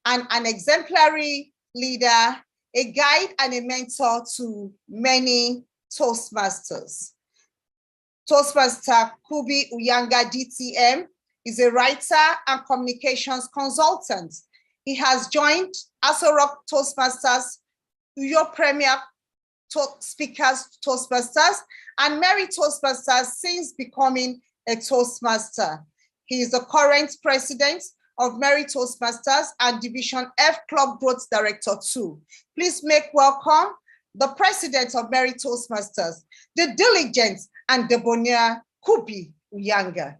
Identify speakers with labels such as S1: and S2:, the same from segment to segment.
S1: and an exemplary leader, a guide and a mentor to many Toastmasters. Toastmaster Kubi Uyanga DTM is a writer and communications consultant. He has joined Aso Rock Toastmasters, Uyo Premier Speakers Toastmasters, and Mary Toastmasters since becoming a Toastmaster. He is the current president of Mary Toastmasters and Division F Club Growth Director 2. Please make welcome the president of Mary Toastmasters, the diligent and debonair Kubi Uyanga.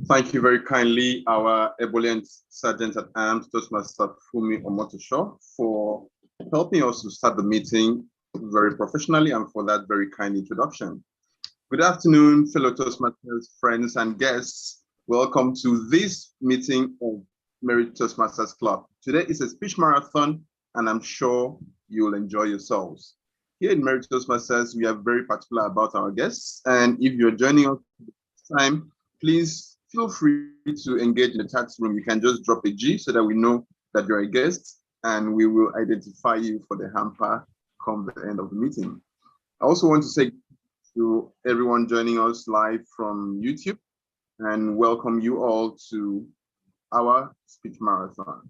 S2: Thank you very kindly, our ebullient Sergeant at Arms, Toastmaster Fumi Omotosho, for helping us to start the meeting very professionally and for that very kind introduction. Good afternoon, fellow Toastmasters, friends and guests. Welcome to this meeting of Mary Toastmasters Club. Today is a speech marathon, and I'm sure you'll enjoy yourselves. Here in Mary Toastmasters, we are very particular about our guests, and if you're joining us this time, please feel free to engage in the chat room. You can just drop a G so that we know that you're a guest, and we will identify you for the hamper come the end of the meeting. I also want to say to everyone joining us live from YouTube and welcome you all to our speech marathon.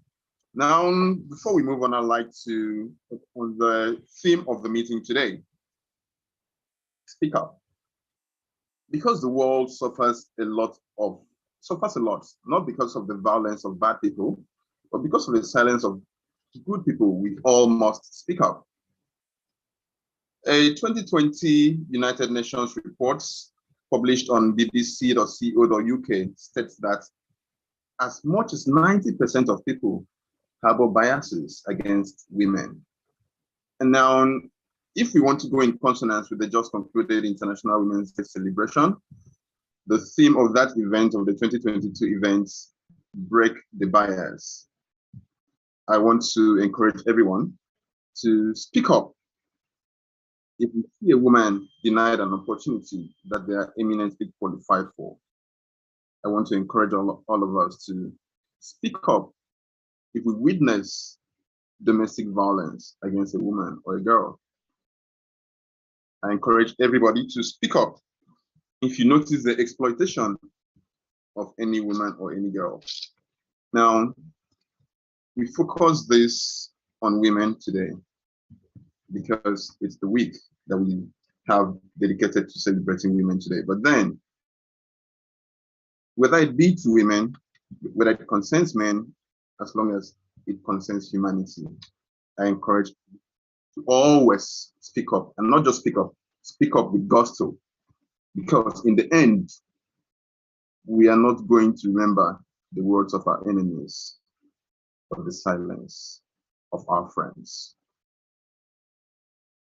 S2: Now, before we move on, I'd like to put on the theme of the meeting today. Speak up. Because the world suffers a lot, not because of the violence of bad people, but because of the silence of good people, we all must speak up. A 2020 United Nations report published on bbc.co.uk states that as much as 90% of people harbor biases against women. And now, if we want to go in consonance with the just concluded International Women's Day celebration, the theme of that event, of the 2022 events, break the bias. I want to encourage everyone to speak up if you see a woman denied an opportunity that they are eminently qualified for. I want to encourage all of us to speak up if we witness domestic violence against a woman or a girl. I encourage everybody to speak up if you notice the exploitation of any woman or any girl. Now, we focus this on women today because it's the week that we have dedicated to celebrating women today. But then, whether it be to women, whether it concerns men, as long as it concerns humanity, I encourage you to always speak up, and not just speak up with gusto, because in the end, we are not going to remember the words of our enemies, but the silence of our friends.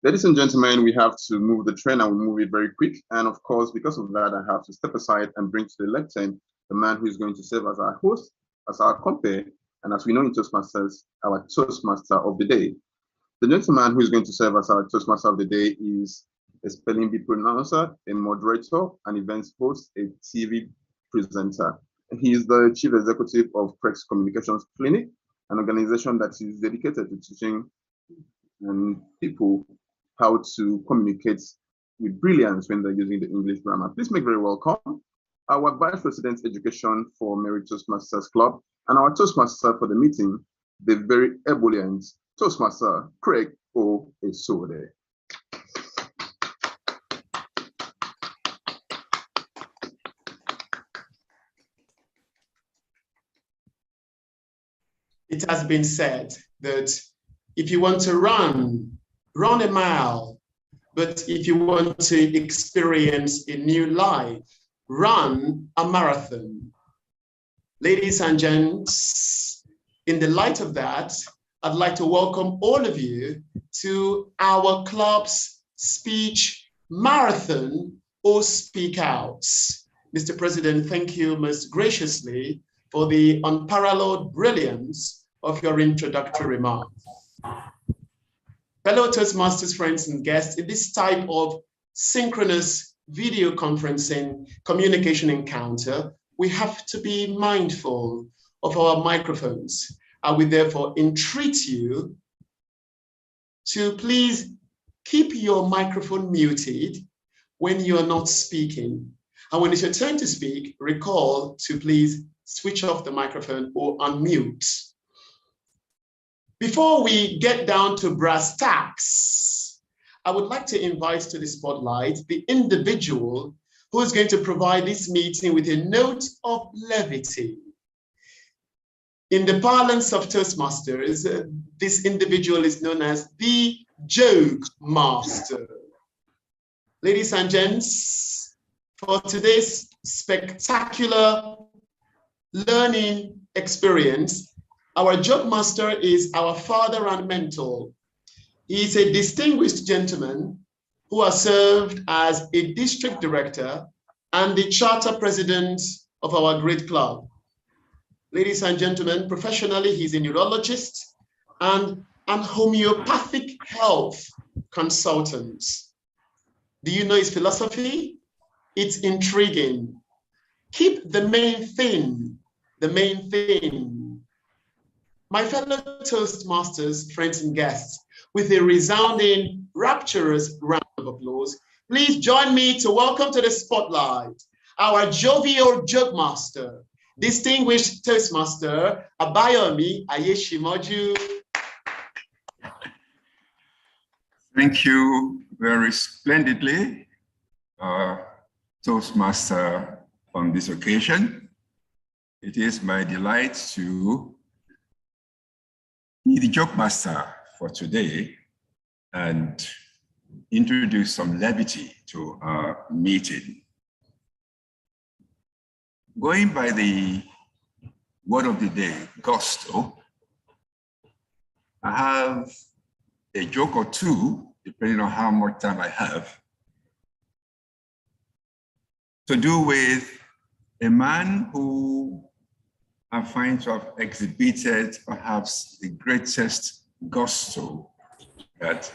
S2: Ladies and gentlemen, we have to move the train, and we move it very quick. And of course, because of that, I have to step aside and bring to the lectern the man who is going to serve as our host, as our compere, and as we know in Toastmasters, our Toastmaster of the day. The gentleman who is going to serve as our Toastmaster of the day is a spelling bee pronouncer, a moderator, an events host, a TV presenter. He is the chief executive of Prex Communications Clinic, an organization that is dedicated to teaching people how to communicate with brilliance when they're using the English grammar. Please make very welcome our Vice President Education for Mary Toastmasters Club and our Toastmaster for the meeting, the very ebullient Toastmaster Craig O. Esode.
S3: It has been said that if you want to run a mile, but if you want to experience a new life, run a marathon. Ladies and gents, in the light of that, I'd like to welcome all of you to our club's speech marathon or speak outs. Mr. President, thank you most graciously for the unparalleled brilliance of your introductory remarks. Fellow Toastmasters friends and guests, in this type of synchronous video conferencing communication encounter, we have to be mindful of our microphones. I will therefore entreat you to please keep your microphone muted when you're not speaking. And when it's your turn to speak, recall to please switch off the microphone or unmute. Before we get down to brass tacks, I would like to invite to the spotlight the individual who is going to provide this meeting with a note of levity. In the parlance of Toastmasters, this individual is known as the joke master. Ladies and gents, for today's spectacular learning experience, our joke master is our father and mentor. He is a distinguished gentleman who has served as a district director and the charter president of our great club. Ladies and gentlemen, professionally, he's a neurologist and an homeopathic health consultant. Do you know his philosophy? It's intriguing. Keep the main thing, the main thing. My fellow Toastmasters, friends and guests, with a resounding, rapturous round of applause, please join me to welcome to the spotlight our jovial joke master, distinguished Toastmaster Abayomi Ayeshimoju.
S4: Thank you very splendidly, Toastmaster, on this occasion. It is my delight to be the joke master for today and introduce some levity to our meeting. Going by the word of the day, gusto, I have a joke or two, depending on how much time I have, to do with a man who I find to have exhibited perhaps the greatest gusto that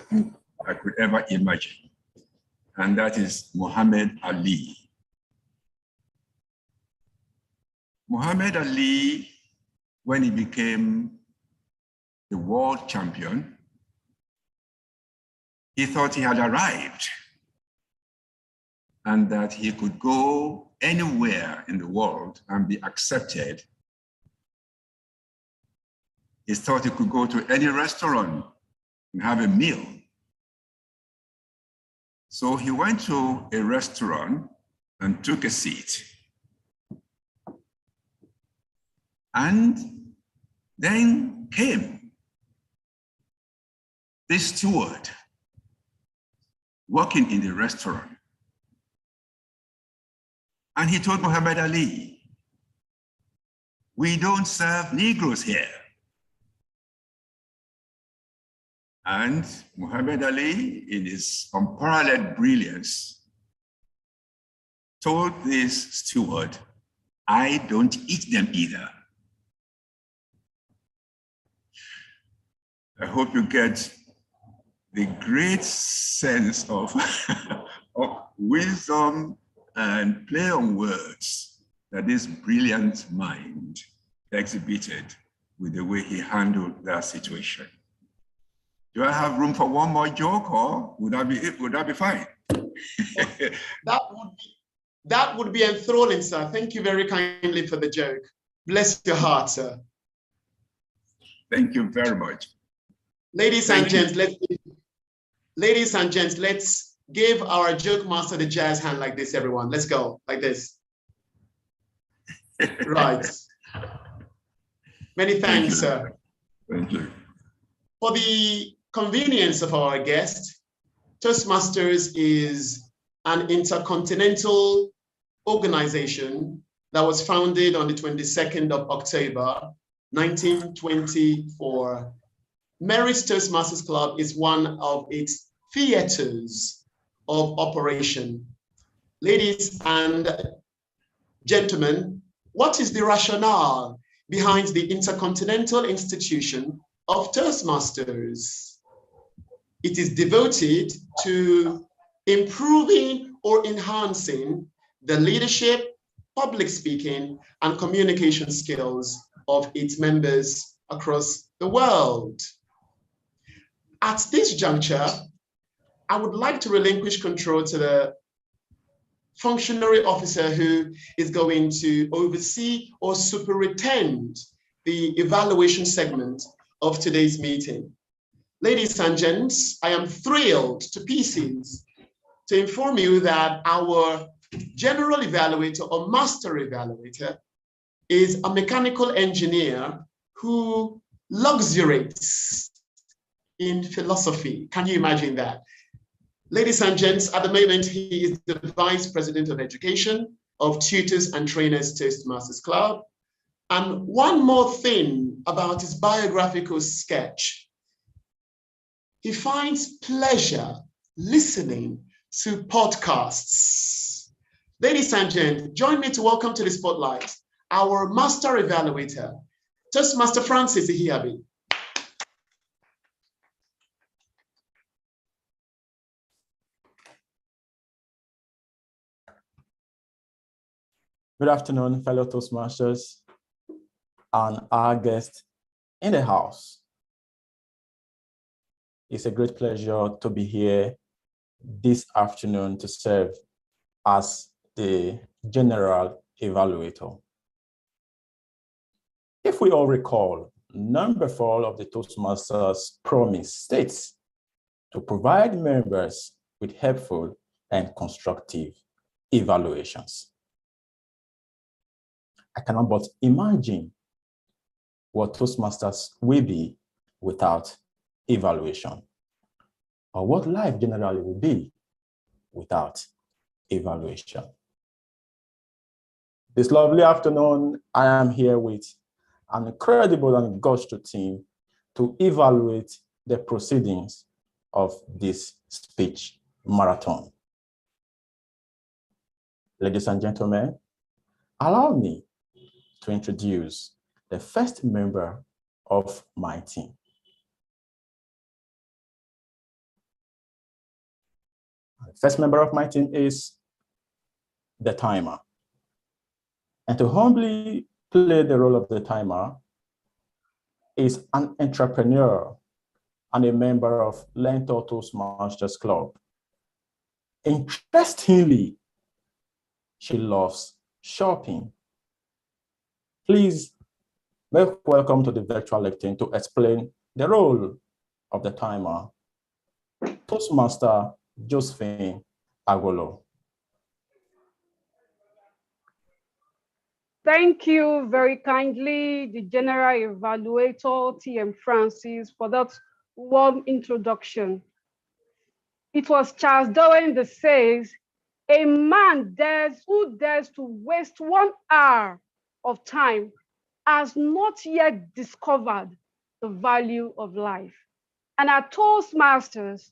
S4: I could ever imagine, and that is Muhammad Ali. Muhammad Ali, when he became the world champion, he thought he had arrived and that he could go anywhere in the world and be accepted. He thought he could go to any restaurant and have a meal. So he went to a restaurant and took a seat. And then came this steward working in the restaurant. And he told Muhammad Ali, "We don't serve Negroes here." And Muhammad Ali, in his unparalleled brilliance, told this steward, "I don't eat them either." I hope you get the great sense of, of wisdom and play on words that this brilliant mind exhibited with the way he handled that situation. Do I have room for one more joke, or would that be it? Would that be fine?
S3: That would be enthralling, sir. Thank you very kindly for the joke. Bless your heart, sir.
S4: Thank you very much.
S3: Ladies and gents, let's give our joke master the jazz hand like this, everyone. Let's go, like this. Right. Many thanks, sir.
S4: Thank you.
S3: For the convenience of our guest, Toastmasters is an intercontinental organization that was founded on the 22nd of October, 1924. Merit Toastmasters Club is one of its theaters of operation. Ladies and gentlemen, what is the rationale behind the Intercontinental Institution of Toastmasters? It is devoted to improving or enhancing the leadership, public speaking, and communication skills of its members across the world. At this juncture, I would like to relinquish control to the functionary officer who is going to oversee or superintend the evaluation segment of today's meeting. Ladies and gents, I am thrilled to pieces to inform you that our general evaluator or master evaluator is a mechanical engineer who luxuriates in philosophy. Can you imagine that? Ladies and gents, at the moment, he is the Vice President of Education of Tutors and Trainers Toastmasters Club. And one more thing about his biographical sketch. He finds pleasure listening to podcasts. Ladies and gents, join me to welcome to the spotlight our master evaluator, Toastmaster Francis Ihiabi.
S5: Good afternoon, fellow Toastmasters and our guests in the house. It's a great pleasure to be here this afternoon to serve as the general evaluator. If we all recall, number 4 of the Toastmasters promise states to provide members with helpful and constructive evaluations. I cannot but imagine what Toastmasters will be without evaluation, or what life generally will be without evaluation. This lovely afternoon, I am here with an incredible and gusto team to evaluate the proceedings of this speech marathon. Ladies and gentlemen, allow me to introduce the first member of my team. The first member of my team is the timer. And to humbly play the role of the timer is an entrepreneur and a member of Lento Toastmasters Club. Interestingly, she loves shopping. Please make welcome to the virtual lectern to explain the role of the timer, Toastmaster Josephine Agolo.
S6: Thank you very kindly, the General Evaluator, T.M. Francis, for that warm introduction. It was Charles Darwin that says, a man who dares to waste 1 hour of time has not yet discovered the value of life. And at Toastmasters,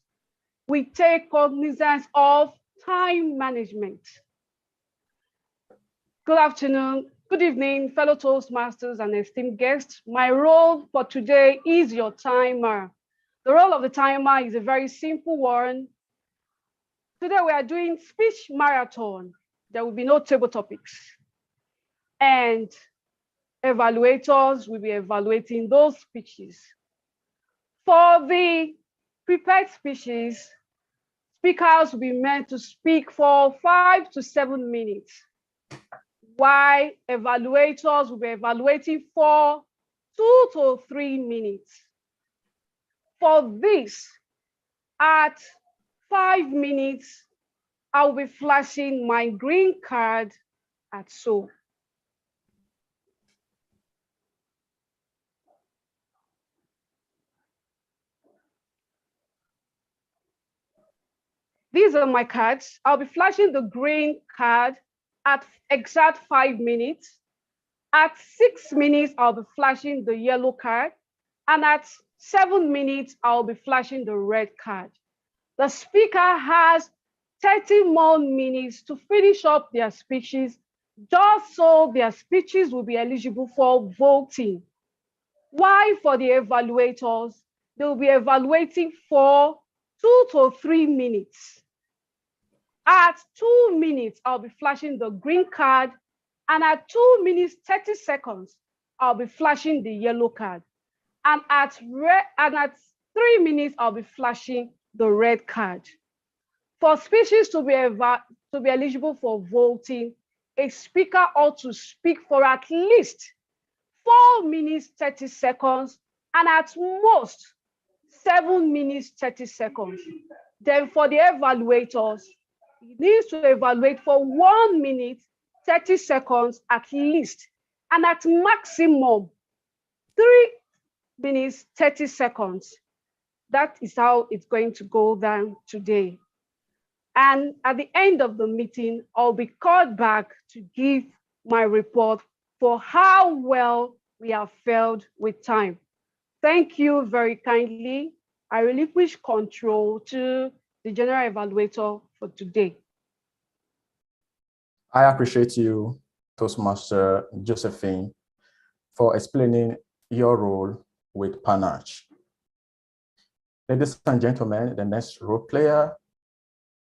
S6: we take cognizance of time management. Good afternoon, good evening, fellow Toastmasters and esteemed guests. My role for today is your timer. The role of the timer is a very simple one. Today we are doing speech marathon. There will be no table topics. And evaluators will be evaluating those speeches. For the prepared speeches, speakers will be meant to speak for 5 to 7 minutes, while evaluators will be evaluating for 2 to 3 minutes. For this, at 5 minutes, I will be flashing my green card at so. These are my cards. I'll be flashing the green card at exact 5 minutes. At 6 minutes, I'll be flashing the yellow card. And at 7 minutes, I'll be flashing the red card. The speaker has 30 more minutes to finish up their speeches, just so their speeches will be eligible for voting. While for the evaluators, they'll be evaluating for 2 to 3 minutes. At 2 minutes, I'll be flashing the green card. And at 2 minutes, 30 seconds, I'll be flashing the yellow card. And at 3 minutes, I'll be flashing the red card. For species to be eligible for voting, a speaker ought to speak for at least 4 minutes, 30 seconds, and at most 7 minutes, 30 seconds. Then for the evaluators, he needs to evaluate for 1 minute, 30 seconds at least, and at maximum 3 minutes, 30 seconds. That is how it's going to go down today. And at the end of the meeting, I'll be called back to give my report for how well we have fared with time. Thank you very kindly. I relinquish control to the general evaluator for today.
S5: I appreciate you, Toastmaster Josephine, for explaining your role with panache. Ladies and gentlemen, the next role player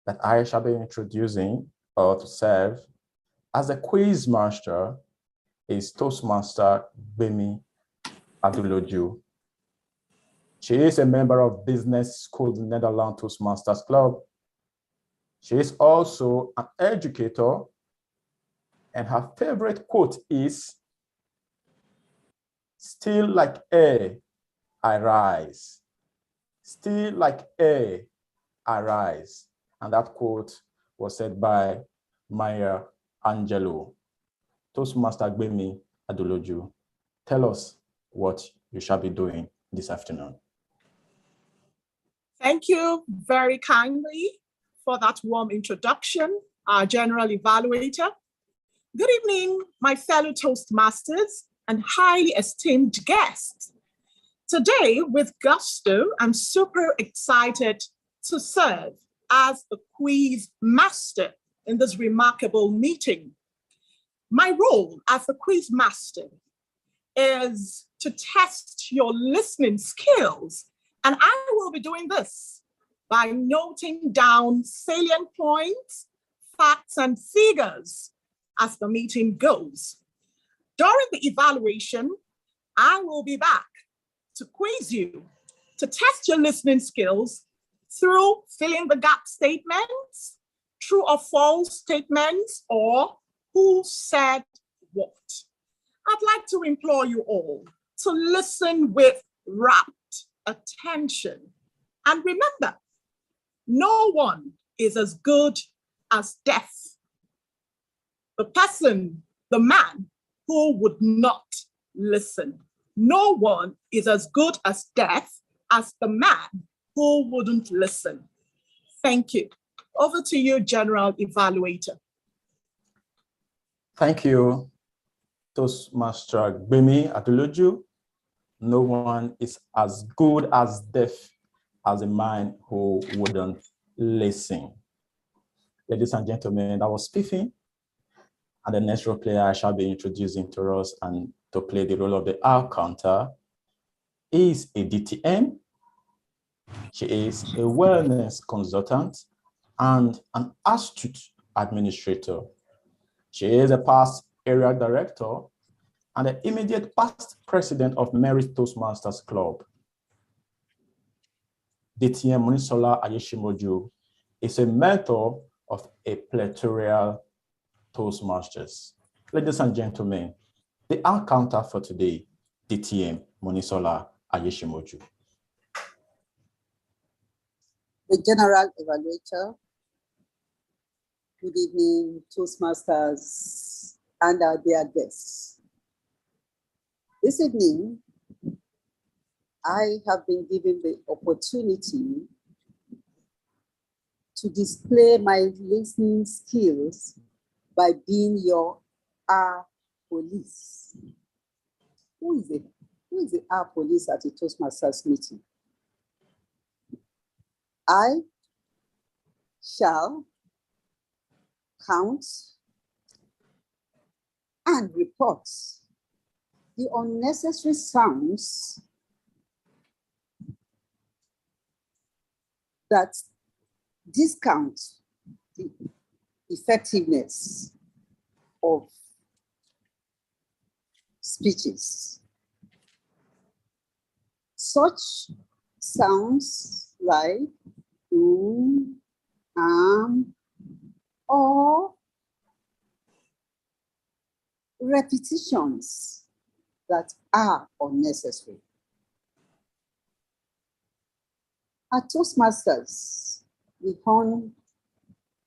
S5: that I shall be introducing or to serve as a quiz master is Toastmaster Gbemi Aduloju. She is a member of Business School Netherlands Toastmasters Club. She is also an educator, and her favorite quote is, "Still like air, I rise. Still like air, I rise." And that quote was said by Maya Angelou. Toastmaster Gbemi Aduloju, tell us what you shall be doing this afternoon.
S7: Thank you very kindly for that warm introduction, our general evaluator. Good evening, my fellow Toastmasters and highly esteemed guests. Today, with gusto, I'm super excited to serve as a quiz master in this remarkable meeting. My role as a quiz master is to test your listening skills, and I will be doing this by noting down salient points, facts, and figures as the meeting goes. During the evaluation, I will be back to quiz you, to test your listening skills through filling the gap statements, true or false statements, or who said what. I'd like to implore you all to listen with rapt attention. And remember, no one is as good as deaf. The person, the man who would not listen. No one is as good as deaf as the man who wouldn't listen. Thank you. Over to you, General Evaluator.
S5: Thank you, Toastmaster Gbemi Aduloju. No one is as good as deaf as a man who wouldn't listen. Ladies and gentlemen, that was Spiffy. And the next role player I shall be introducing to us and to play the role of the R counter is a DTM. She is a wellness consultant and an astute administrator. She is a past area director and the immediate past president of Merit Toastmasters Club. DTM Monisola Ayeshimoju is a mentor of a plethora Toastmasters. Ladies and gentlemen, the encounter for today, DTM Monisola Ayeshimoju.
S8: The General Evaluator. Good evening, Toastmasters and our dear guests. This evening, I have been given the opportunity to display my listening skills by being your R police. Who is the R police at a Toastmasters meeting? I shall count and report the unnecessary sounds that discount the effectiveness of speeches. Such sounds like or repetitions that are unnecessary. At Toastmasters, we hone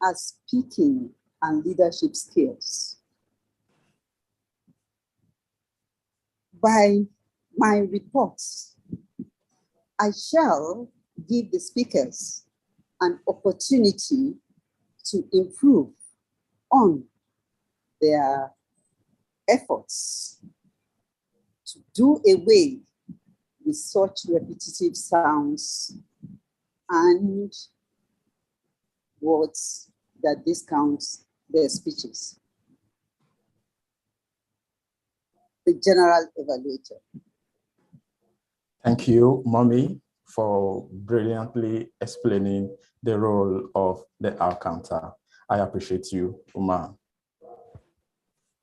S8: our speaking and leadership skills. By my reports, I shall give the speakers an opportunity to improve on their efforts to do away with such repetitive sounds and words that discount their speeches. The general evaluator.
S5: Thank you, Mommy, for brilliantly explaining the role of the counter. I appreciate you, Uma.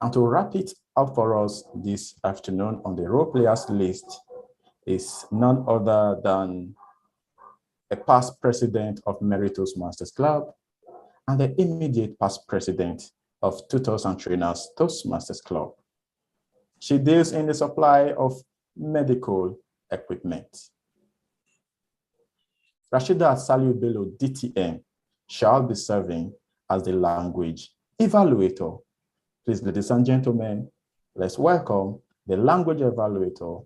S5: And to wrap it up for us this afternoon on the role players list is none other than a past president of Mary Toastmasters Club and the immediate past president of 2000 Trainers Toastmasters Club. She deals in the supply of medical equipment. Rashida Saliu Bello, DTM, shall be serving as the language evaluator. Please, ladies and gentlemen, let's welcome the language evaluator,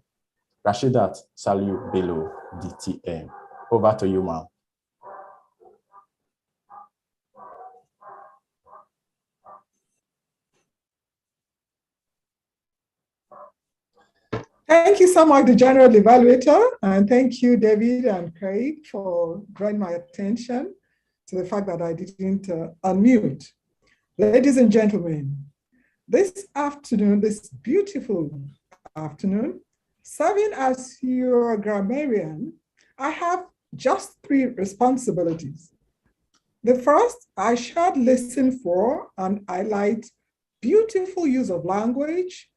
S5: Rashidat Saliu Bello, DTM. Over to you, ma'am.
S9: Thank you so much, the General Evaluator, and thank you, David and Craig, for drawing my attention to the fact that I didn't unmute. Ladies and gentlemen, this afternoon, this beautiful afternoon, serving as your grammarian, I have just 3 responsibilities. The first, I shall listen for and highlight beautiful use of language,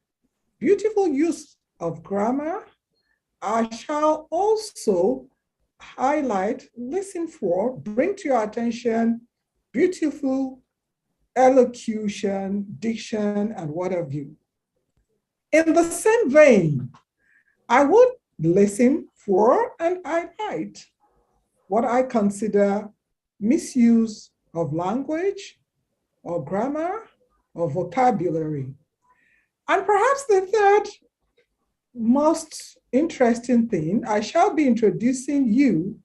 S9: beautiful use of grammar. I shall also highlight, listen for, bring to your attention beautiful elocution, diction, and what have you. In the same vein, I would listen for and highlight what I consider misuse of language or grammar or vocabulary. And perhaps the third most interesting thing, I shall be introducing you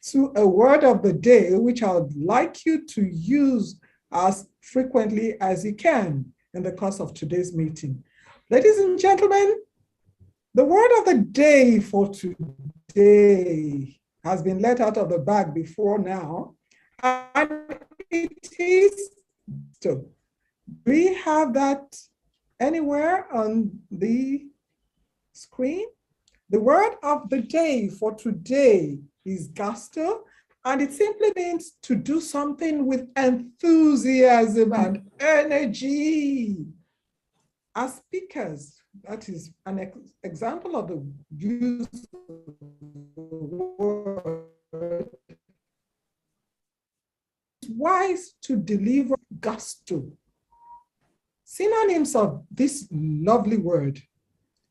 S9: to a word of the day, which I would like you to use as frequently as you can in the course of today's meeting. Ladies and gentlemen, the word of the day for today has been let out of the bag before now, and it is so. Do we have that anywhere on the screen? The word of the day for today is gusto, and it simply means to do something with enthusiasm and energy. As speakers, that is an example of the use of the word. It's wise to deliver gusto. Synonyms of this lovely word: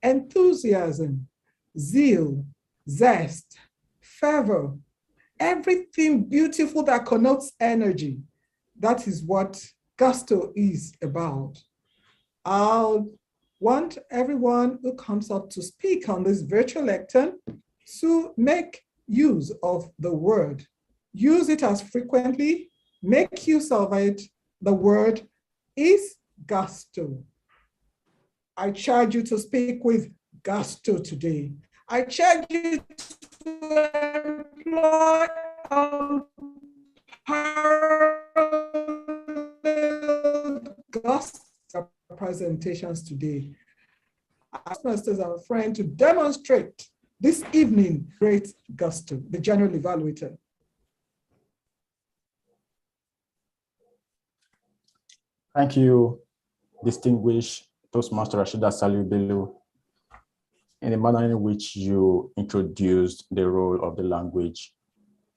S9: enthusiasm, zeal, zest, fervor, everything beautiful that connotes energy. That is what gusto is about. I'll want everyone who comes up to speak on this virtual lectern to make use of the word. Use it as frequently, make use of it. The word is gusto. I charge you to speak with gusto today. I charge you to employ gusto presentations today. Toastmasters are trying to demonstrate this evening great gusto, the general evaluator.
S5: Thank you, distinguished Toastmaster Rashida Saliu, in the manner in which you introduced the role of the language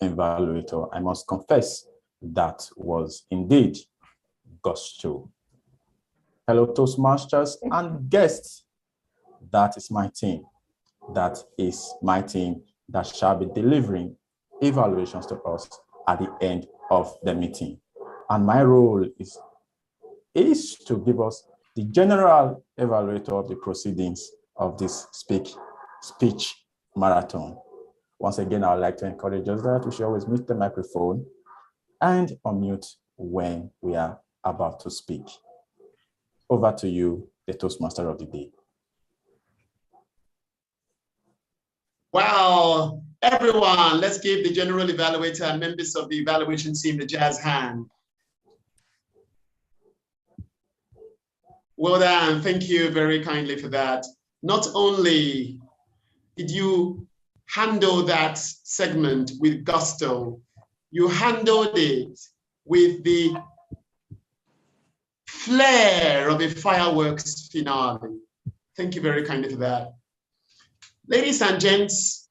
S5: evaluator. I must confess that was indeed gusto. Hello, Toastmasters and guests. That is my team. That is my team that shall be delivering evaluations to us at the end of the meeting. And my role is to give us the general evaluator of the proceedings of this speech marathon. Once again, I would like to encourage us that we should always mute the microphone and unmute when we are about to speak. Over to you, the Toastmaster of the day.
S3: Wow, everyone, let's give the general evaluator and members of the evaluation team the jazz hand. Well done, thank you very kindly for that. Not only did you handle that segment with gusto, you handled it with the flair of a fireworks finale. Thank you very kindly for that. Ladies and gents,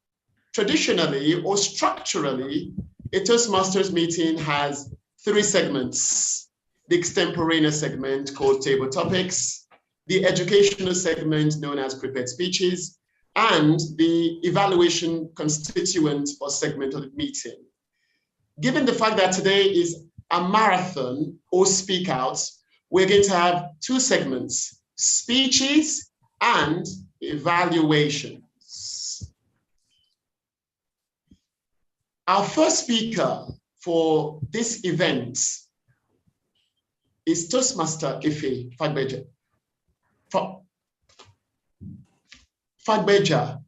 S3: traditionally or structurally, a Toastmasters meeting has 3 segments: the extemporaneous segment called Table Topics, the educational segment known as Prepared Speeches, and the evaluation constituent or segment of the meeting. Given the fact that today is a marathon or speak outs, we're going to have 2 segments: speeches and evaluation. Our first speaker for this event is Toastmaster Ife Fagbeja.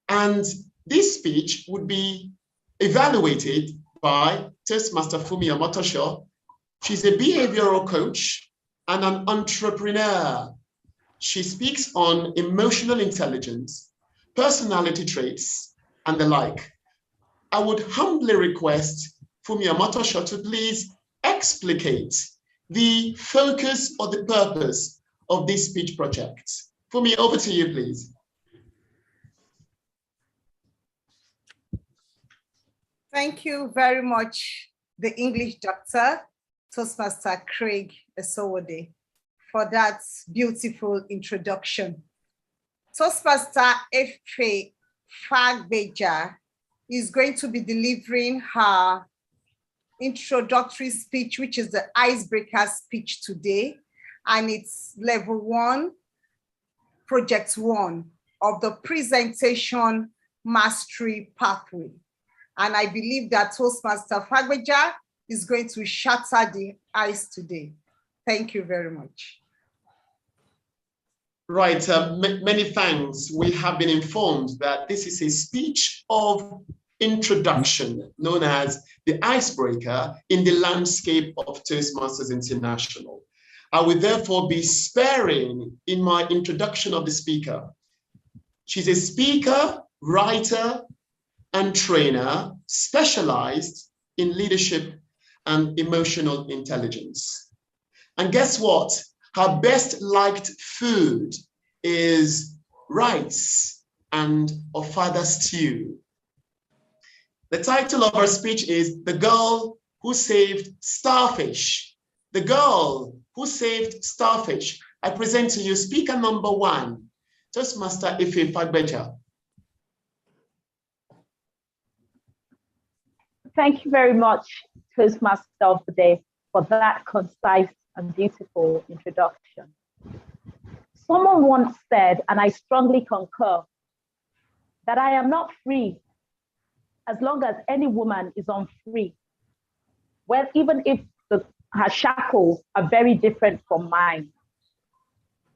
S3: And this speech would be evaluated by Toastmaster Fumi Omotosho. She's a behavioral coach and an entrepreneur. She speaks on emotional intelligence, personality traits, and the like. I would humbly request Fumi Omotosho to please explicate the focus or the purpose of this speech project. Fumi, over to you, please.
S1: Thank you very much, the English doctor, Toastmaster Craig Esowode, for that beautiful introduction. Toastmaster Ife Fagbeja is going to be delivering her introductory speech, which is the icebreaker speech today. And it's level 1, project 1 of the presentation mastery pathway. And I believe that Toastmaster Fagbeja is going to shatter the ice today. Thank you very much.
S3: Right, many thanks. We have been informed that this is a speech of introduction known as the icebreaker in the landscape of Toastmasters International. I will therefore be sparing in my introduction of the speaker. She's a speaker, writer, and trainer specialized in leadership and emotional intelligence. And guess what? Her best liked food is rice and ofada stew. The title of her speech is The Girl Who Saved Starfish. The Girl Who Saved Starfish. I present to you speaker number 1, Toastmaster Ife Fagbeja.
S10: Thank you very much, Toastmaster of the Day, for that concise and beautiful introduction. Someone once said, and I strongly concur, that I am not free as long as any woman is unfree. Well, even if her shackles are very different from mine.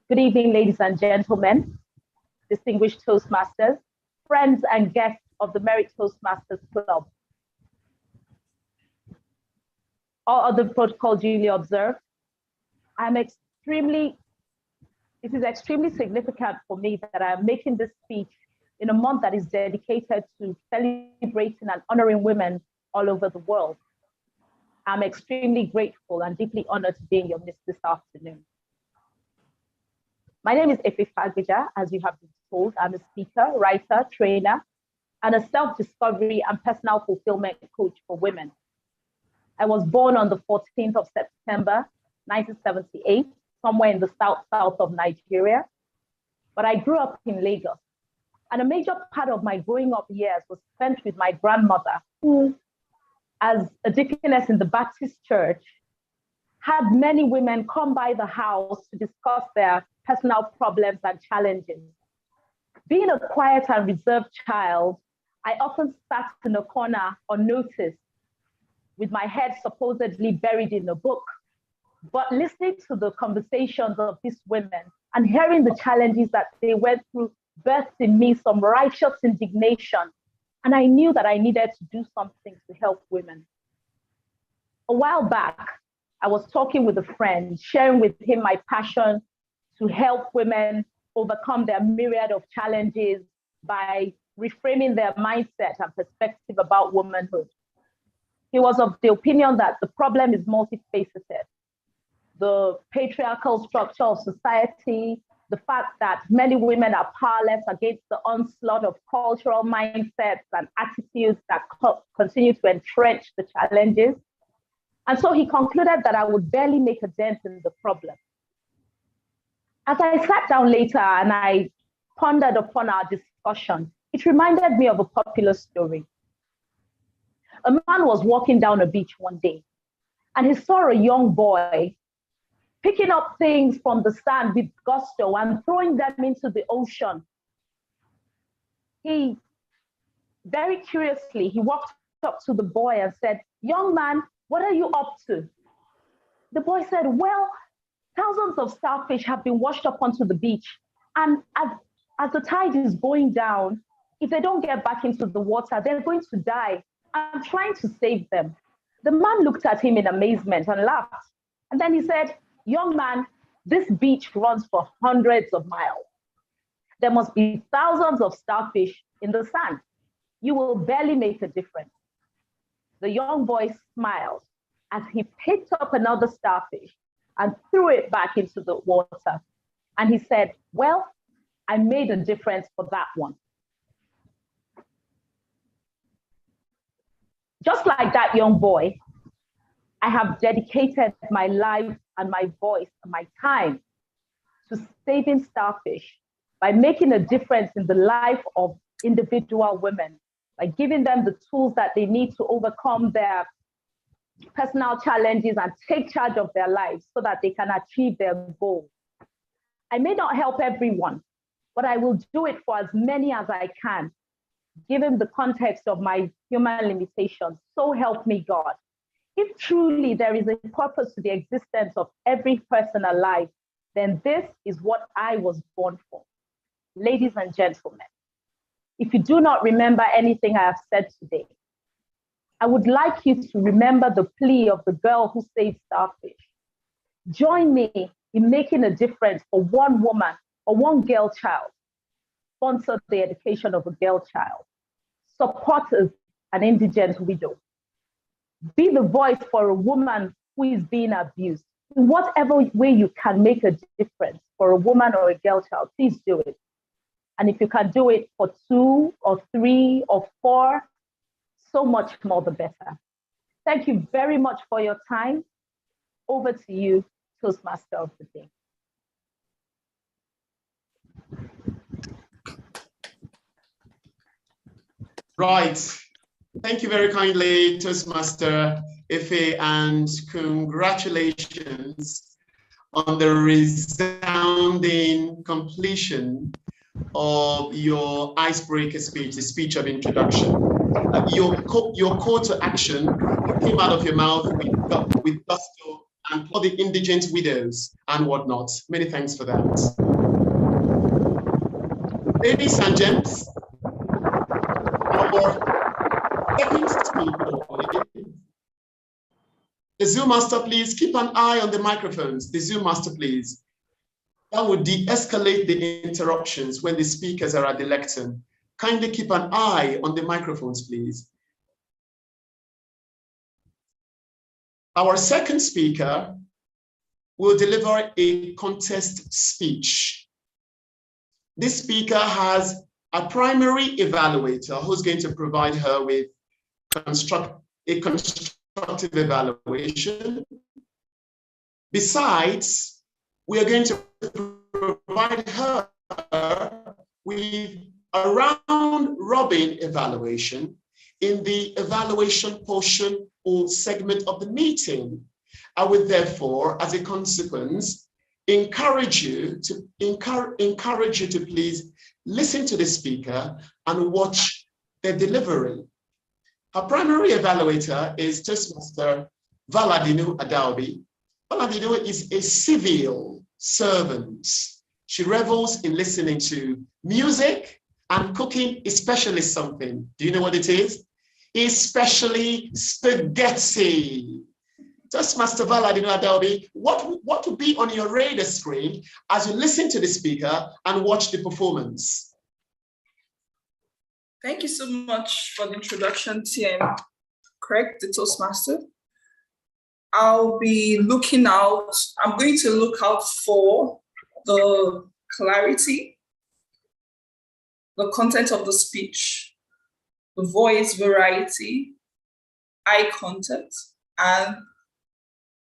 S10: Good evening, ladies and gentlemen, distinguished Toastmasters, friends and guests of the Merit Toastmasters Club. All other protocol duly observed. This is extremely significant for me that I am making this speech in a month that is dedicated to celebrating and honoring women all over the world. I'm extremely grateful and deeply honored to be in your midst this afternoon. My name is Efe Fagbija, as you have been told. I'm a speaker, writer, trainer, and a self-discovery and personal fulfillment coach for women. I was born on the 14th of September, 1978, somewhere in the south of Nigeria, but I grew up in Lagos. And a major part of my growing up years was spent with my grandmother, who, as a deaconess in the Baptist church, had many women come by the house to discuss their personal problems and challenges. Being a quiet and reserved child, I often sat in a corner unnoticed, with my head supposedly buried in a book. But listening to the conversations of these women and hearing the challenges that they went through birthed in me some righteous indignation. And I knew that I needed to do something to help women. A while back, I was talking with a friend, sharing with him my passion to help women overcome their myriad of challenges by reframing their mindset and perspective about womanhood. He was of the opinion that the problem is multifaceted. The patriarchal structure of society, the fact that many women are powerless against the onslaught of cultural mindsets and attitudes that continue to entrench the challenges. And so he concluded that I would barely make a dent in the problem. As I sat down later and I pondered upon our discussion, it reminded me of a popular story. A man was walking down a beach one day, and he saw a young boy picking up things from the sand with gusto and throwing them into the ocean. He, very curiously, he walked up to the boy and said, "Young man, what are you up to?" The boy said, "Well, thousands of starfish have been washed up onto the beach. And as the tide is going down, if they don't get back into the water, they're going to die. I'm trying to save them." The man looked at him in amazement and laughed. And then he said, "Young man, this beach runs for hundreds of miles. There must be thousands of starfish in the sand. You will barely make a difference." The young boy smiled as he picked up another starfish and threw it back into the water. And he said, "Well, I made a difference for that one." Just like that young boy, I have dedicated my life and my voice and my time to saving starfish by making a difference in the life of individual women, by giving them the tools that they need to overcome their personal challenges and take charge of their lives so that they can achieve their goals. I may not help everyone, but I will do it for as many as I can, given the context of my human limitations. So help me God. If truly there is a purpose to the existence of every person alive, then this is what I was born for. Ladies and gentlemen, if you do not remember anything I have said today, I would like you to remember the plea of the girl who saved starfish. Join me in making a difference for one woman or one girl child. Sponsor the education of a girl child. Support an indigent widow. Be the voice for a woman who is being abused. In whatever way you can make a difference for a woman or a girl child, please do it. And if you can do it for 2 or 3 or 4, so much more the better. Thank you very much for your time. Over to you, Toastmaster of the Day.
S3: Right. Thank you very kindly, Toastmaster Efe, and congratulations on the resounding completion of your icebreaker speech, the speech of introduction. Your call to action came out of your mouth with gusto and for the indigent widows and whatnot. Many thanks for that. Ladies and gents, the Zoom master, please keep an eye on the microphones. The Zoom master, please. That would de-escalate the interruptions when the speakers are at the lectern. Kindly keep an eye on the microphones, please. Our second speaker will deliver a contest speech. This speaker has a primary evaluator who's going to provide her with a constructive evaluation. Besides, we are going to provide her with a round-robin evaluation in the evaluation portion or segment of the meeting. I would therefore, as a consequence, encourage you to please listen to the speaker and watch their delivery. Our primary evaluator is Toastmaster Valadinu Adaobi. Valadinu is a civil servant. She revels in listening to music, and cooking, especially something. Do you know what it is? Especially spaghetti. Toastmaster Valadinu Adaobi, what will be on your radar screen as you listen to the speaker and watch the performance?
S11: Thank you so much for the introduction, TM Craig, the Toastmaster. I'll be looking out, I'm going to look out for the clarity, the content of the speech, the voice variety, eye contact, and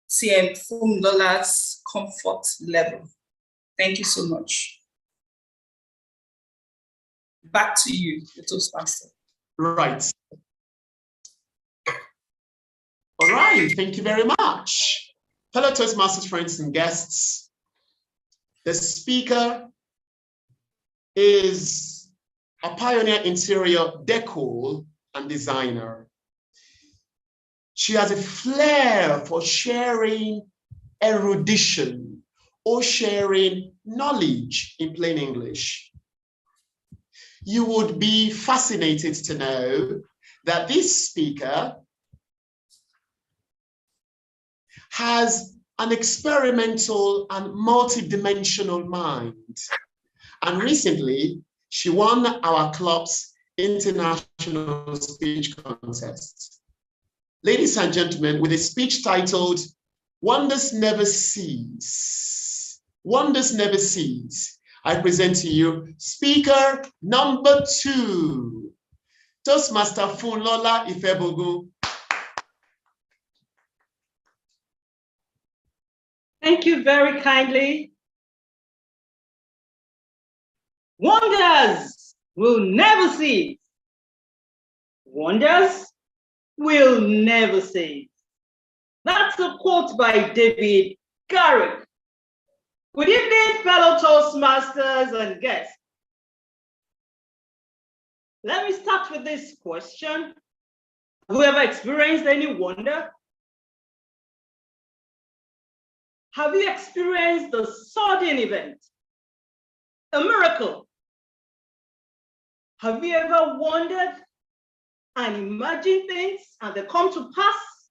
S11: TM Funlola's comfort level. Thank you so much. Back to you, the Toastmaster.
S3: Right. All right, thank you very much. Hello, Toastmasters, friends and guests. The speaker is a pioneer interior decor and designer. She has a flair for sharing erudition or sharing knowledge in plain English. You would be fascinated to know that this speaker has an experimental and multidimensional mind. And recently, she won our club's international speech contest. Ladies and gentlemen, with a speech titled, Wonders Never Cease. Wonders Never Cease. I present to you speaker number 2, Toastmaster Funlola Ifebogun.
S12: Thank you very kindly. Wonders will never cease. Wonders will never cease. That's a quote by David Garrick. Good evening, fellow Toastmasters and guests. Let me start with this question. Have you ever experienced any wonder? Have you experienced a sudden event, a miracle? Have you ever wondered and imagined things and they come to pass?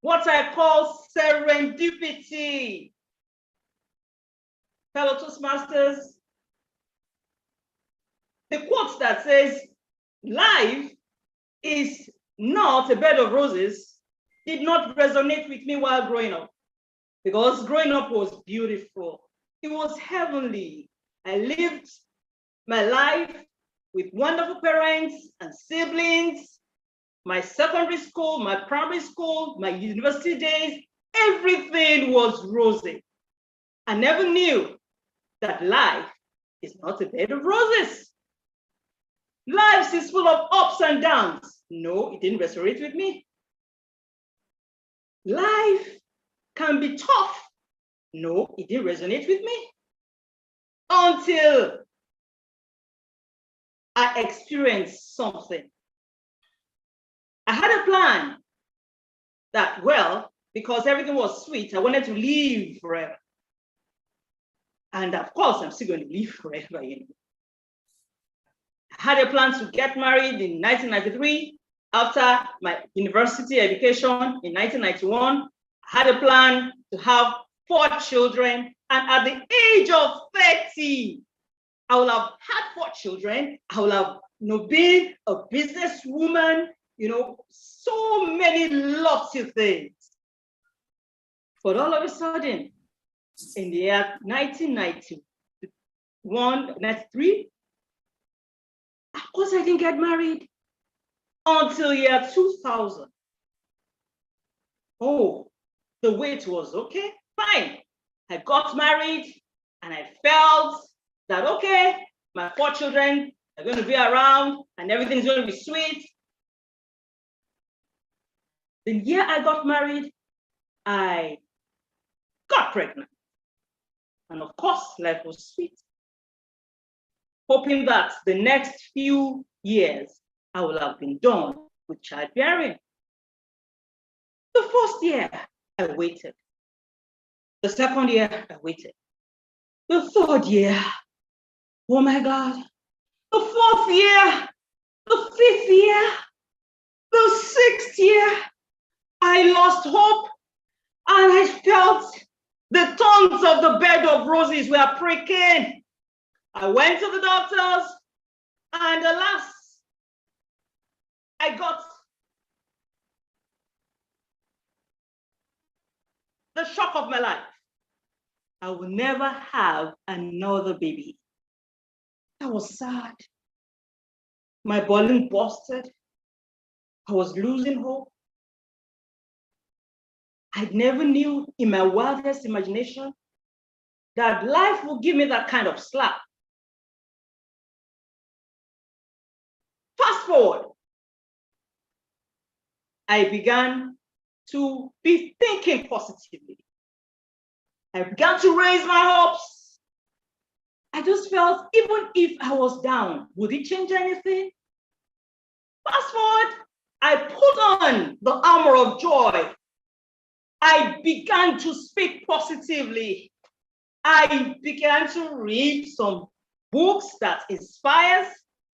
S12: What I call serendipity. Fellow Toastmasters, the quote that says, life is not a bed of roses did not resonate with me while growing up. Because growing up was beautiful. It was heavenly. I lived my life with wonderful parents and siblings, my secondary school, my primary school, my university days, everything was rosy. I never knew that life is not a bed of roses. Life is full of ups and downs. No, it didn't resonate with me. Life can be tough. No, it didn't resonate with me. Until I experienced something. I had a plan that, well, because everything was sweet, I wanted to live forever. And of course, I'm still going to live forever. You know. I had a plan to get married in 1993 after my university education in 1991. I had a plan to have 4 children. And at the age of 30, I will have had 4 children. I will have been a businesswoman, so many lofty things. But all of a sudden, in the year 1991, 93, of course I didn't get married until year 2000. Oh, the wait was okay, fine. I got married and I felt that, okay, my 4 children are going to be around and everything's going to be sweet. The year I got married, I got pregnant. And of course, life was sweet. Hoping that the next few years, I will have been done with childbearing. The first year, I waited. The second year, I waited. The third year, oh my God. The fourth year, the fifth year, the sixth year, I lost hope and I felt the thorns of the bed of roses were pricking. I went to the doctors and alas, I got the shock of my life. I will never have another baby. I was sad. My balloon busted. I was losing hope. I never knew in my wildest imagination that life would give me that kind of slap. Fast forward, I began to be thinking positively. I began to raise my hopes. I just felt even if I was down, would it change anything? Fast forward, I put on the armor of joy. I began to speak positively. I began to read some books that inspires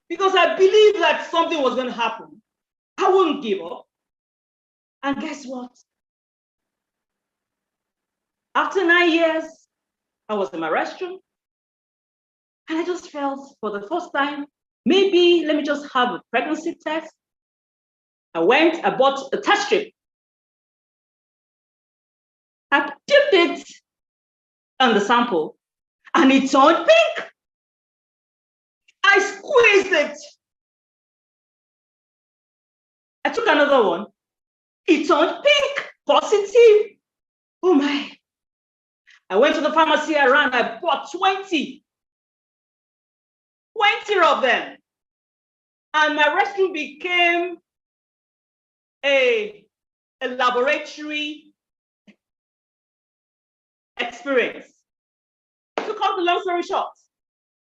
S12: because I believed that something was going to happen. I wouldn't give up. And guess what? After 9 years, I was in my restroom and I just felt for the first time, maybe let me just have a pregnancy test. I went, I bought a test strip. I dipped it on the sample and it turned pink. I squeezed it. I took another one. It turned pink, positive. Oh my. I went to the pharmacy around, I bought 20 of them. And my restroom became a laboratory experience. To cut the long story short,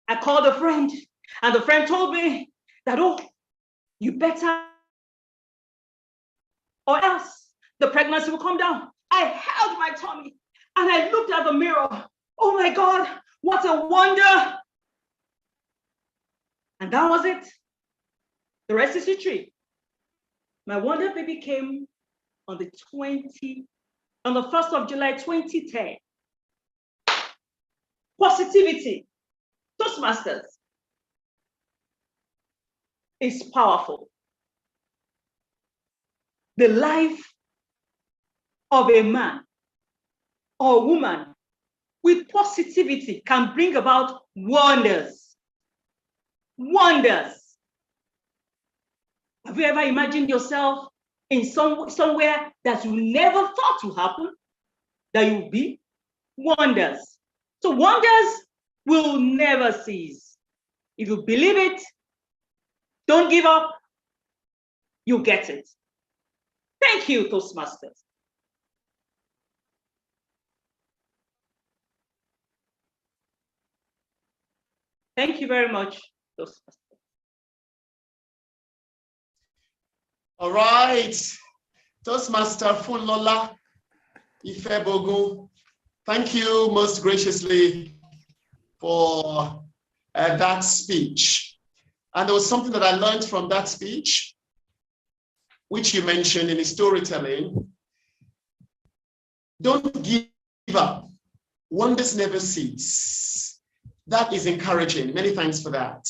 S12: I called a friend and the friend told me that, oh, you better or else the pregnancy will come down. I held my tummy and I looked at the mirror. Oh my God, what a wonder. And that was it. The rest is history. My wonder baby came on the 1st of July, 2010. Positivity, Toastmasters is powerful. The life of a man or woman with positivity can bring about wonders. Wonders. Have you ever imagined yourself in somewhere that you never thought would happen? That you would be? Wonders. So wonders will never cease. If you believe it, don't give up, you get it. Thank you, Toastmasters. Thank you very much, Toastmasters.
S3: All right, Toastmaster Funlola Ifebogun, thank you most graciously for that speech. And there was something that I learned from that speech, which you mentioned in the storytelling. Don't give up. Wonders never cease. That is encouraging. Many thanks for that.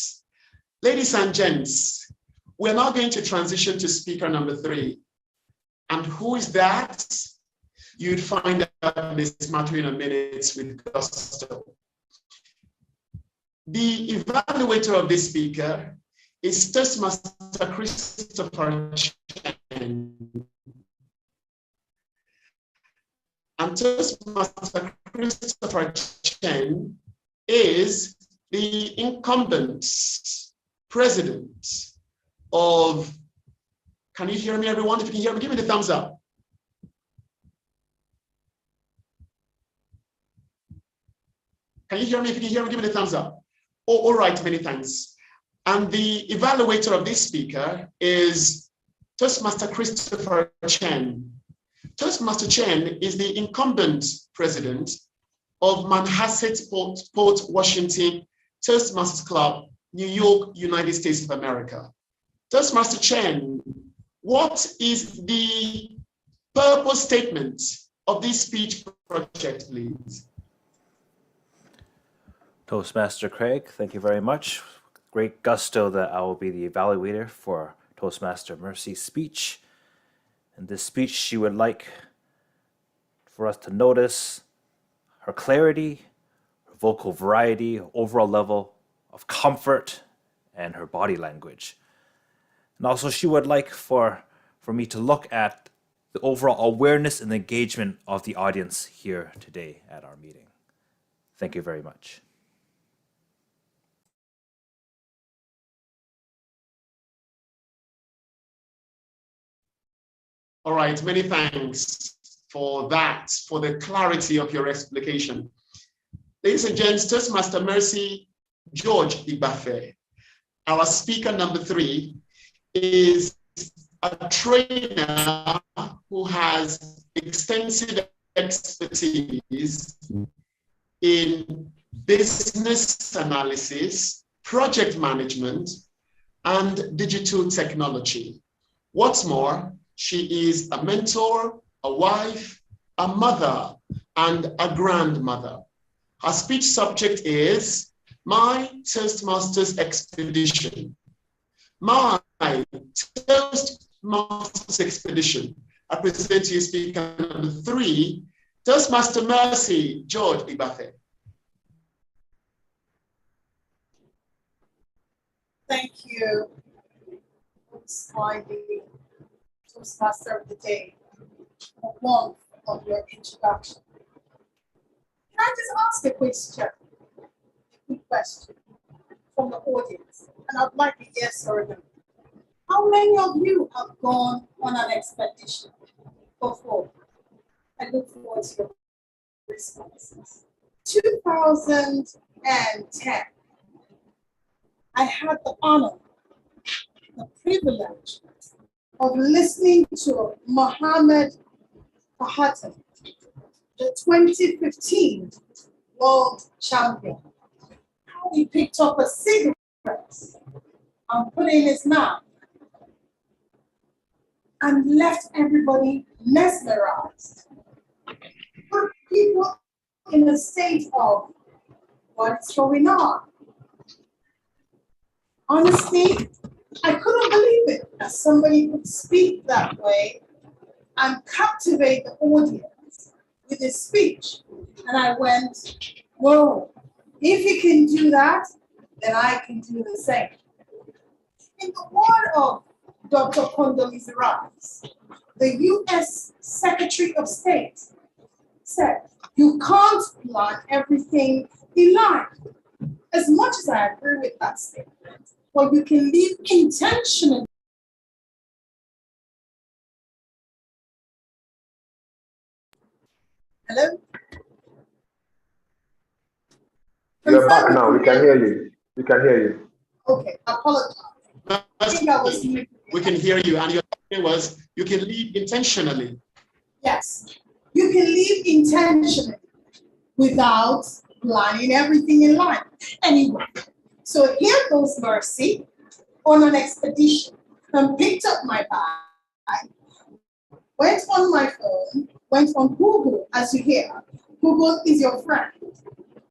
S3: Ladies and gents, We're now going to transition to speaker number 3. And who is that? You'd find out in this matter in a minute with gusto. The evaluator of this speaker is Toastmaster Christopher Chen. And Toastmaster Christopher Chen is the incumbent president of, can you hear me, everyone? If you can hear me, give me the thumbs up. Can you hear me? If you can hear me, give me the thumbs up. Oh, all right, many thanks. And the evaluator of this speaker is Toastmaster Christopher Chen. Toastmaster Chen is the incumbent president of Manhasset Port Washington Toastmasters Club, New York, United States of America. Toastmaster Chen, what is the purpose statement of this speech project, please?
S13: Toastmaster Craig, thank you very much. Great gusto that I will be the evaluator for Toastmaster Mercy's speech. In this speech, she would like for us to notice her clarity, her vocal variety, overall level of comfort, and her body language. And also she would like for me to look at the overall awareness and engagement of the audience here today at our meeting. Thank you very much.
S3: All right, many thanks for that, for the clarity of your explication. Ladies and gents, Toastmaster Mercy George Igbafe, our speaker number 3, is a trainer who has extensive expertise in business analysis, project management, and digital technology. What's more, she is a mentor, a wife, a mother, and a grandmother. Her speech subject is My Toastmasters Expedition. My Toastmasters Expedition. I present to you speaker number 3, Toastmaster Mercy George Igbafe.
S1: Thank you, Smiley, Toastmaster of the Day, for warmth of your introduction. Can I just ask a question, a quick question from the audience? And I'd like a yes or a no. How many of you have gone on an expedition before? I look forward to your responses. 2010, I had the honor, the privilege of listening to Mohammed Fahatan, the 2015 world champion. How he picked up a cigarette and put it in his mouth and left everybody mesmerized. Put people in a state of what's going on. Honestly, I couldn't believe it that somebody could speak that way and captivate the audience with his speech. And I went, whoa, if he can do that, then I can do the same. In the word of Dr. Condoleezza Rice, the US Secretary of State said, you can't plan everything in life. As much as I agree with that statement, but you can live intentionally. Hello?
S14: You're back now. We can hear you. We can hear you.
S1: Okay, I apologize. I think I was muted.
S3: We can hear you, and your question was, you can live intentionally.
S1: Yes, you can live intentionally without planning everything in life. Anyway, so here goes Mercy on an expedition and picked up my bag, went on my phone, went on Google, as you hear. Google is your friend.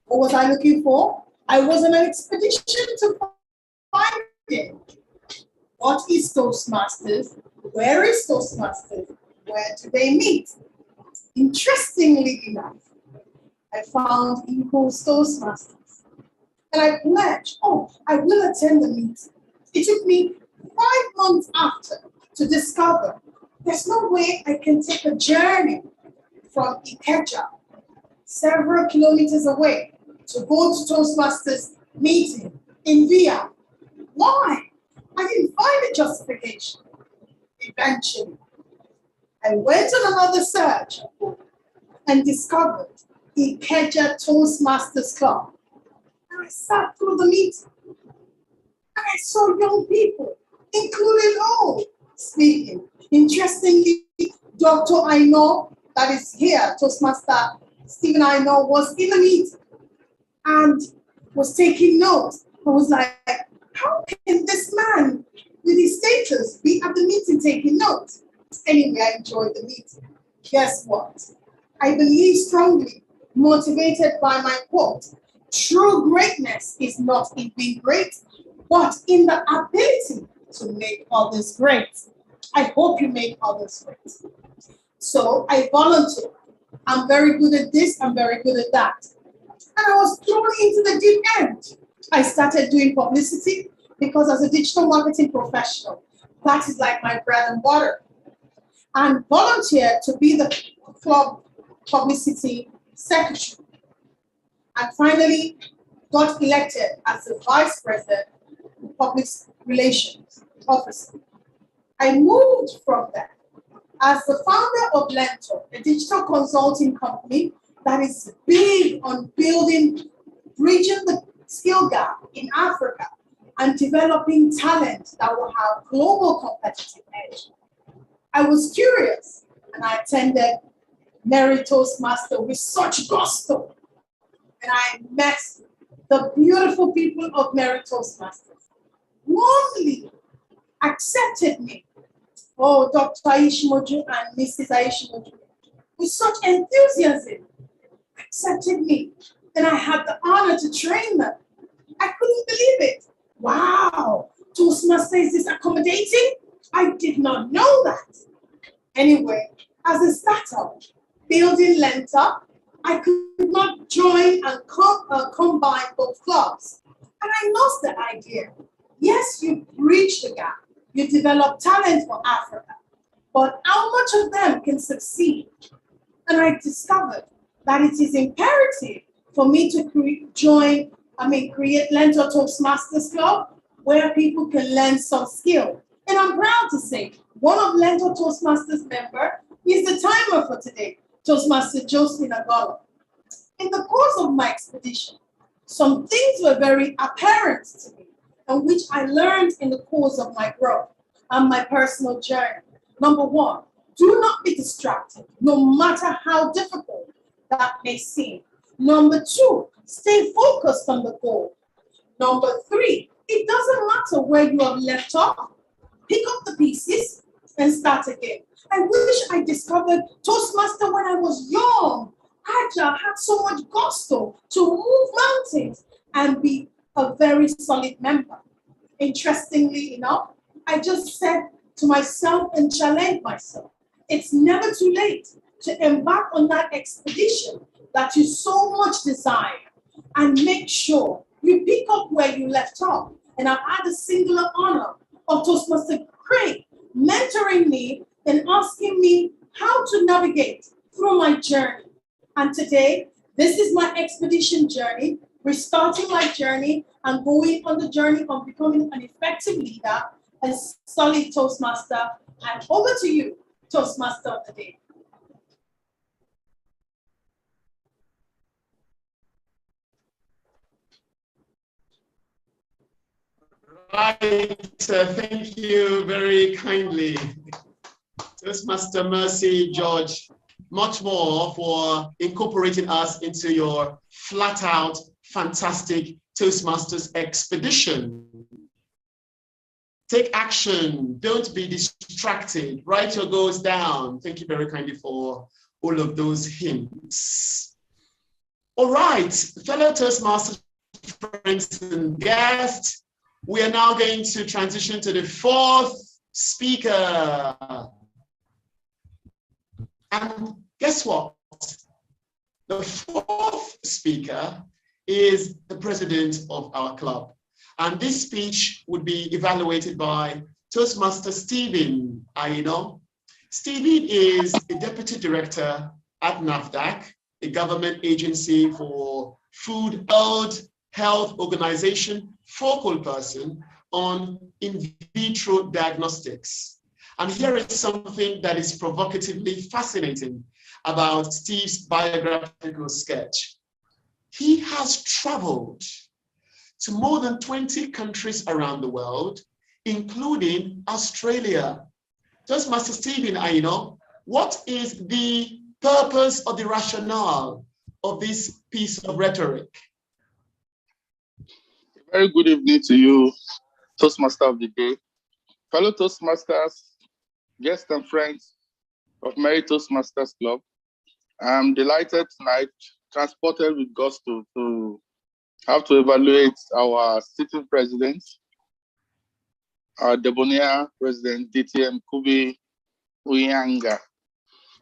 S1: What was I looking for? I was on an expedition to find it.
S15: What is Toastmasters? Where is Toastmasters? Where do they meet? Interestingly enough, I found Equals Toastmasters. And I pledged, oh, I will attend the meeting. It took me 5 months after to discover there's no way I can take a journey from Ikeja, several kilometers away, to go to Toastmasters meeting in Via. Why? I didn't find a justification. Eventually, I went on another search and discovered Ikeja Toastmasters Club. And I sat through the meeting. And I saw young people, including old, speaking. Interestingly, Dr. Aino, that is here, Toastmaster Stephen Aino, was in the meeting and was taking notes. I was like, how can this man with his status be at the meeting taking notes? Anyway, I enjoyed the meeting. Guess what? I believe strongly, motivated by my quote, true greatness is not in being great, but in the ability to make others great. I hope you make others great. So I volunteered. I'm very good at this, I'm very good at that. And I was thrown into the deep end. I started doing publicity because as a digital marketing professional, that is like my bread and butter. And volunteered to be the club publicity secretary. And finally got elected as the vice president public relations officer. I moved from there as the founder of Lento, a digital consulting company that is big on bridging the skill gap in Africa and developing talent that will have global competitive edge. I was curious and I attended Mary Toastmaster with such gusto. And I met the beautiful people of Mary Toastmasters. Warmly accepted me. Oh, Dr. Aishimoju and Mrs. Aishimoju, with such enthusiasm, accepted me. And I had the honor to train them. I couldn't believe it. Wow, Toastmaster is this accommodating? I did not know that. Anyway, as a startup, building Lenta, I could not join and combine both clubs. And I lost the idea. Yes, you bridge the gap. You develop talent for Africa. But how much of them can succeed? And I discovered that it is imperative for me to create Lento Toastmasters Club where people can learn some skill. And I'm proud to say one of Lento Toastmasters member is the timer for today, Toastmaster Josephine Agolo. In the course of my expedition, some things were very apparent to me and which I learned in the course of my growth and my personal journey. Number one, do not be distracted, no matter how difficult that may seem. Number two, stay focused on the goal. Number three, it doesn't matter where you have left off. Pick up the pieces and start again. I wish I discovered Toastmaster when I was young. Agile, had so much gusto to move mountains and be a very solid member. Interestingly enough, I just said to myself and challenged myself, it's never too late to embark on that expedition that you so much desire and make sure you pick up where you left off. And I've had the singular honor of Toastmaster Craig mentoring me and asking me how to navigate through my journey. And today, this is my expedition journey, restarting my journey and going on the journey of becoming an effective leader, a solid Toastmaster. And over to you, Toastmaster of the day.
S3: Right, thank you very kindly, Toastmaster Mercy George, much more for incorporating us into your flat out, fantastic Toastmasters expedition. Take action, don't be distracted, write your goals down. Thank you very kindly for all of those hints. All right, fellow Toastmasters, friends and guests, We are now going to transition to the fourth speaker. And guess what? The fourth speaker is the president of our club. And this speech would be evaluated by Toastmaster Stephen Aino. Stephen is the deputy director at NAFDAC, a government agency for food health organization, focal person on in vitro diagnostics. And here is something that is provocatively fascinating about Steve's biographical sketch. He has traveled to more than 20 countries around the world, including Australia. Toastmaster Stephen Aino, what is the purpose or the rationale of this piece of rhetoric?
S16: Very good evening to you, Toastmaster of the day, fellow Toastmasters, guests and friends of Mary Toastmasters Club. I'm delighted tonight, transported with gusto to have to evaluate our sitting president, our debonair president, DTM Kubi Uyanga.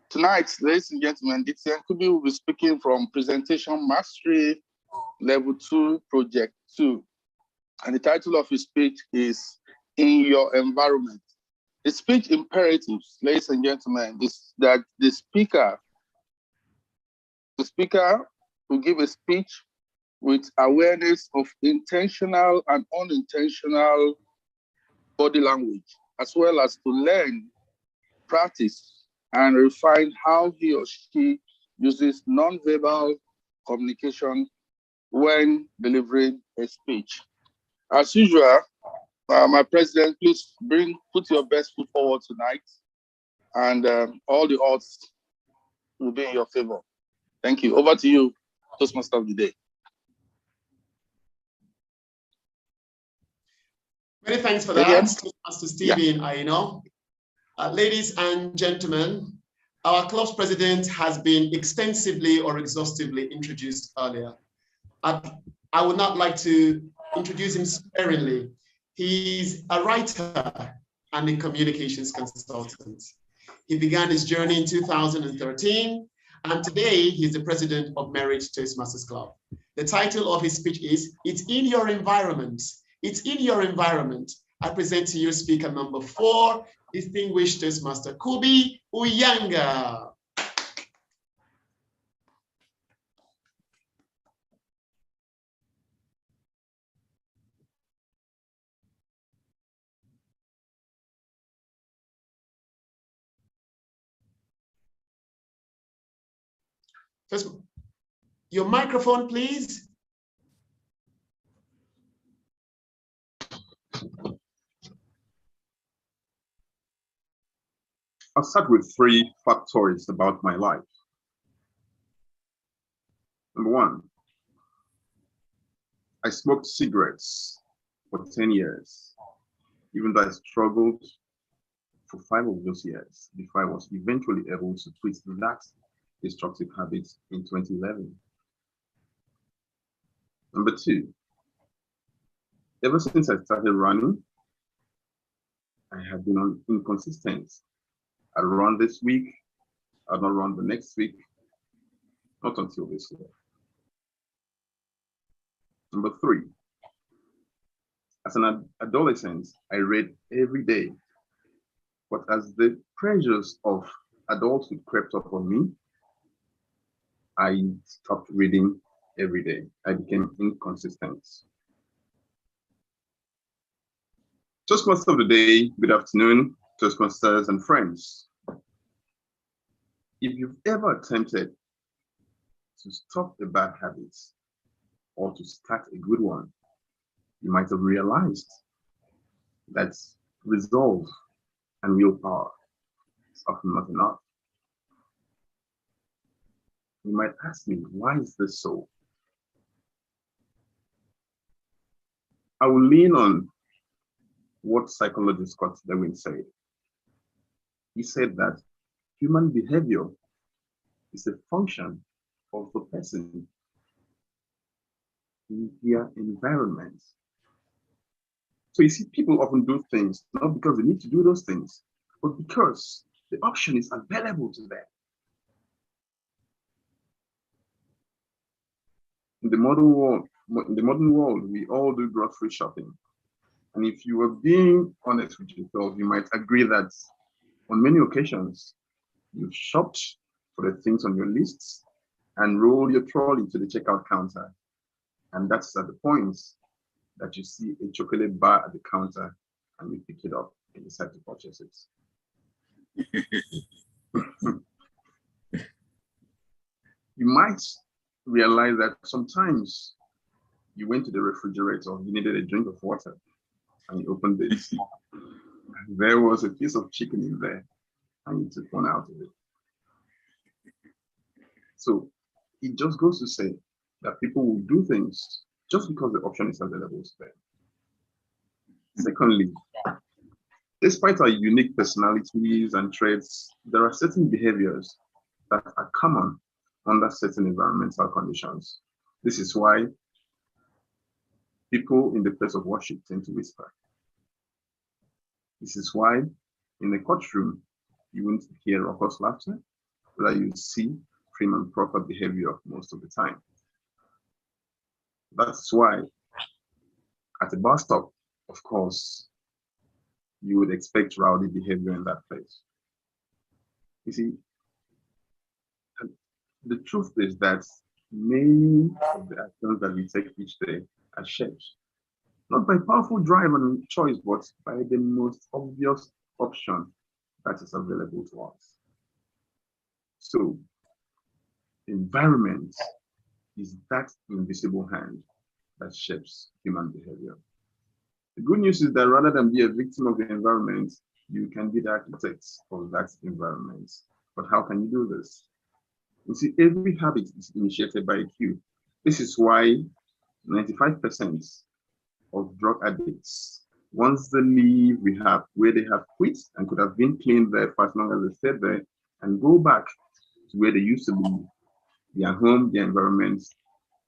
S16: Tonight, ladies and gentlemen, DTM Kubi will be speaking from Presentation Mastery Level 2, Project 2. And the title of his speech is In Your Environment. The speech imperatives, ladies and gentlemen, is that the speaker will give a speech with awareness of intentional and unintentional body language, as well as to learn, practice, and refine how he or she uses non-verbal communication when delivering a speech. As usual, my president, please put your best foot forward tonight, and all the odds will be in your favor. Thank you. Over to you, Toastmaster of the day.
S3: Many thanks for that, Toastmaster Stephen Aino. Ladies and gentlemen, our club's president has been extensively or exhaustively introduced earlier. I would not like to introduce him sparingly. He's a writer and a communications consultant. He began his journey in 2013, and today he's the president of Merit Toastmasters Club. The title of his speech is, It's in Your Environment. It's in your environment. I present to you speaker number 4, distinguished Toastmaster Kubi Uyanga. Just your microphone, please.
S2: I'll start with 3 factoids about my life. Number 1, I smoked cigarettes for 10 years, even though I struggled for 5 of those years before I was eventually able to quit that destructive habit in 2011. Number 2, ever since I started running, I have been inconsistent. I'll run this week, I'll not run the next week, not until this year. Number 3, as an adolescent, I read every day, but as the pressures of adulthood crept up on me, I stopped reading every day. I became inconsistent. Toastmaster of the day, good afternoon, Toastmasters and friends. If you've ever attempted to stop a bad habit or to start a good one, you might have realized that resolve and willpower is often not enough. You might ask me, why is this so? I will lean on what psychologist Scott Lewin said. He said that human behavior is a function of the person in their environment. So you see, people often do things not because they need to do those things, but because the option is available to them. In the modern world, we all do grocery shopping. And if you were being honest with yourself, you might agree that on many occasions, you've shopped for the things on your lists and rolled your trolley to the checkout counter. And that's at the point that you see a chocolate bar at the counter and you pick it up and decide to purchase it. You might realize that sometimes you went to the refrigerator, you needed a drink of water, and you opened it. There was a piece of chicken in there, and you took one out of it. So it just goes to say that people will do things just because the option is available to them. Secondly, despite our unique personalities and traits, there are certain behaviors that are common under certain environmental conditions. This is why people in the place of worship tend to whisper. This is why in the courtroom, you won't hear raucous laughter, but you see prim and proper behavior most of the time. That's why at a bus stop, of course, you would expect rowdy behavior in that place. You see, the truth is that many of the actions that we take each day are shaped, not by powerful drive and choice, but by the most obvious option that is available to us. So, environment is that invisible hand that shapes human behavior. The good news is that rather than be a victim of the environment, you can be the architect of that environment. But how can you do this? You see, every habit is initiated by a cue. This is why 95% of drug addicts, once they leave rehab, where they have quit and could have been clean there for as long as they stayed there, and go back to where they used to be, their home, their environment,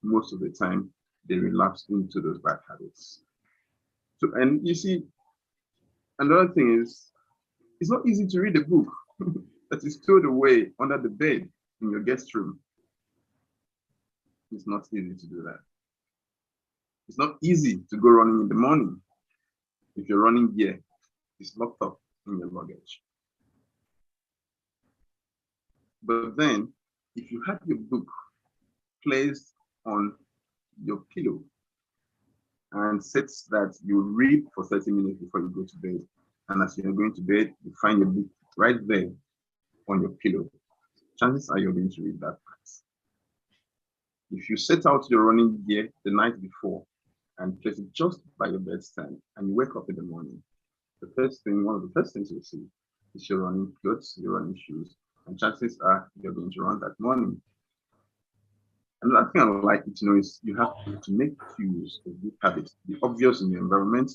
S2: most of the time, they relapse into those bad habits. So, and you see, another thing is, it's not easy to read a book that is stowed away under the bed in your guest room. It's not easy to do that. It's not easy to go running in the morning if your running gear is locked up in your luggage. But then, if you have your book placed on your pillow and sets that you read for 30 minutes before you go to bed, and as you're going to bed, you find your book right there on your pillow, chances are you're going to read that part. If you set out your running gear the night before and place it just by your bedstand and you wake up in the morning, one of the first things you'll see is your running clothes, your running shoes, and chances are you're going to run that morning. Another thing I would like you to know is you have to make cues of good habits be obvious in your environment,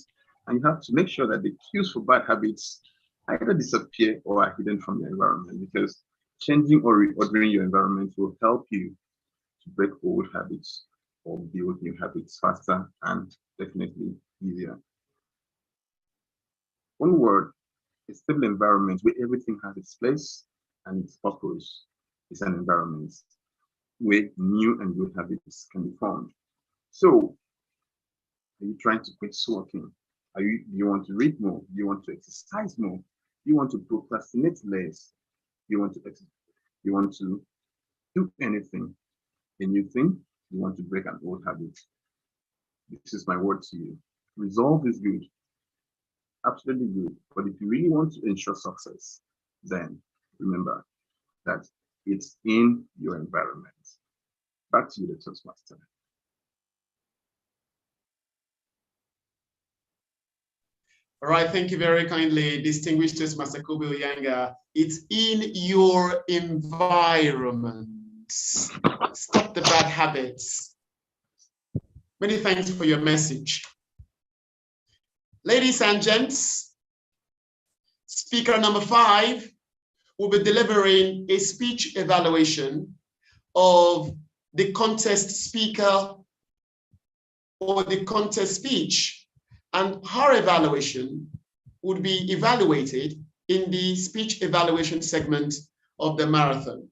S2: and you have to make sure that the cues for bad habits either disappear or are hidden from your environment, because changing or reordering your environment will help you to break old habits or build new habits faster and definitely easier. One word, a stable environment where everything has its place and its purpose is an environment where new and good habits can be formed. So, are you trying to quit smoking? Do you want to read more? Do you want to exercise more? Do you want to procrastinate less? Do you want to do anything, a new thing? You want to break an old habit? This is my word to you. Resolve is good, absolutely good. But if you really want to ensure success, then remember that it's in your environment. Back to you, the Toastmaster.
S3: All right, thank you very kindly, distinguished Toastmaster Kobe Oyanga. It's in your environment. Stop the bad habits. Many thanks for your message. Ladies and gents, speaker number 5 will be delivering a speech evaluation of the contest speaker or the contest speech. and her evaluation would be evaluated in the speech evaluation segment of the marathon.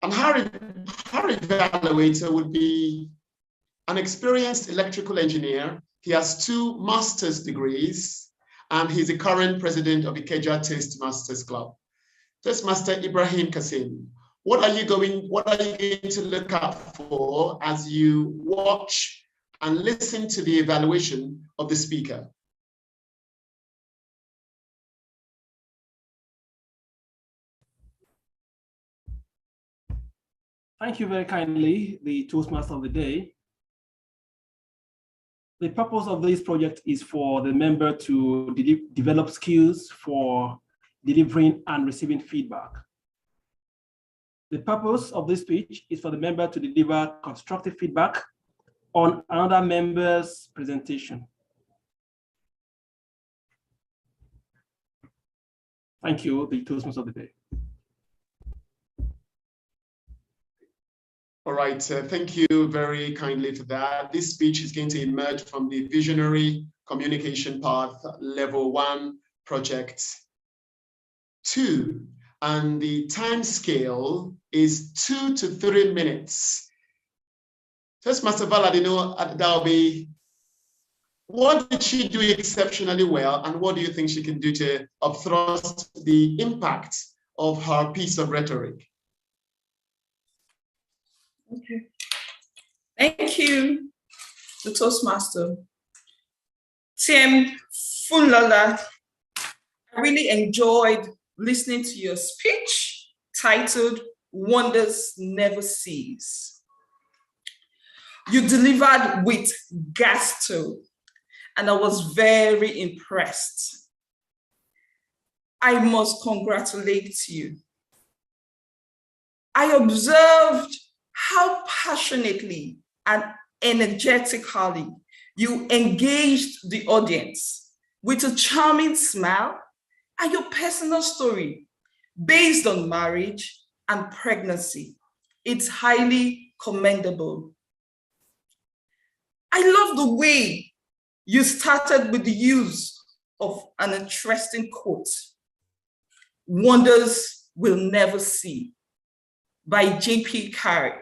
S3: And her evaluator would be an experienced electrical engineer. He has 2 master's degrees, and he's the current president of the Ikeja Toastmasters Club. Toastmaster Ibrahim Kasim, what are you going to look out for as you watch and listen to the evaluation of the speaker?
S17: Thank you very kindly, the Toastmaster of the Day. The purpose of this project is for the member to develop skills for delivering and receiving feedback. The purpose of this speech is for the member to deliver constructive feedback on another member's presentation. Thank you, the Toastmaster of the Day.
S3: All right, thank you very kindly for that. This speech is going to emerge from the Visionary Communication Path Level 1 Project 2, and the time scale is 2 to 3 minutes. Toastmaster Valadino Dalby, what did she do exceptionally well, and what do you think she can do to upthrust the impact of her piece of rhetoric?
S11: Okay. Thank you, the Toastmaster. Tim Funlala, I really enjoyed listening to your speech titled Wonders Never Cease. You delivered with gusto, and I was very impressed. I must congratulate you. I observed how passionately and energetically you engaged the audience with a charming smile and your personal story based on marriage and pregnancy. It's highly commendable. I love the way you started with the use of an interesting quote, "Wonders will never see," by J.P. Carey.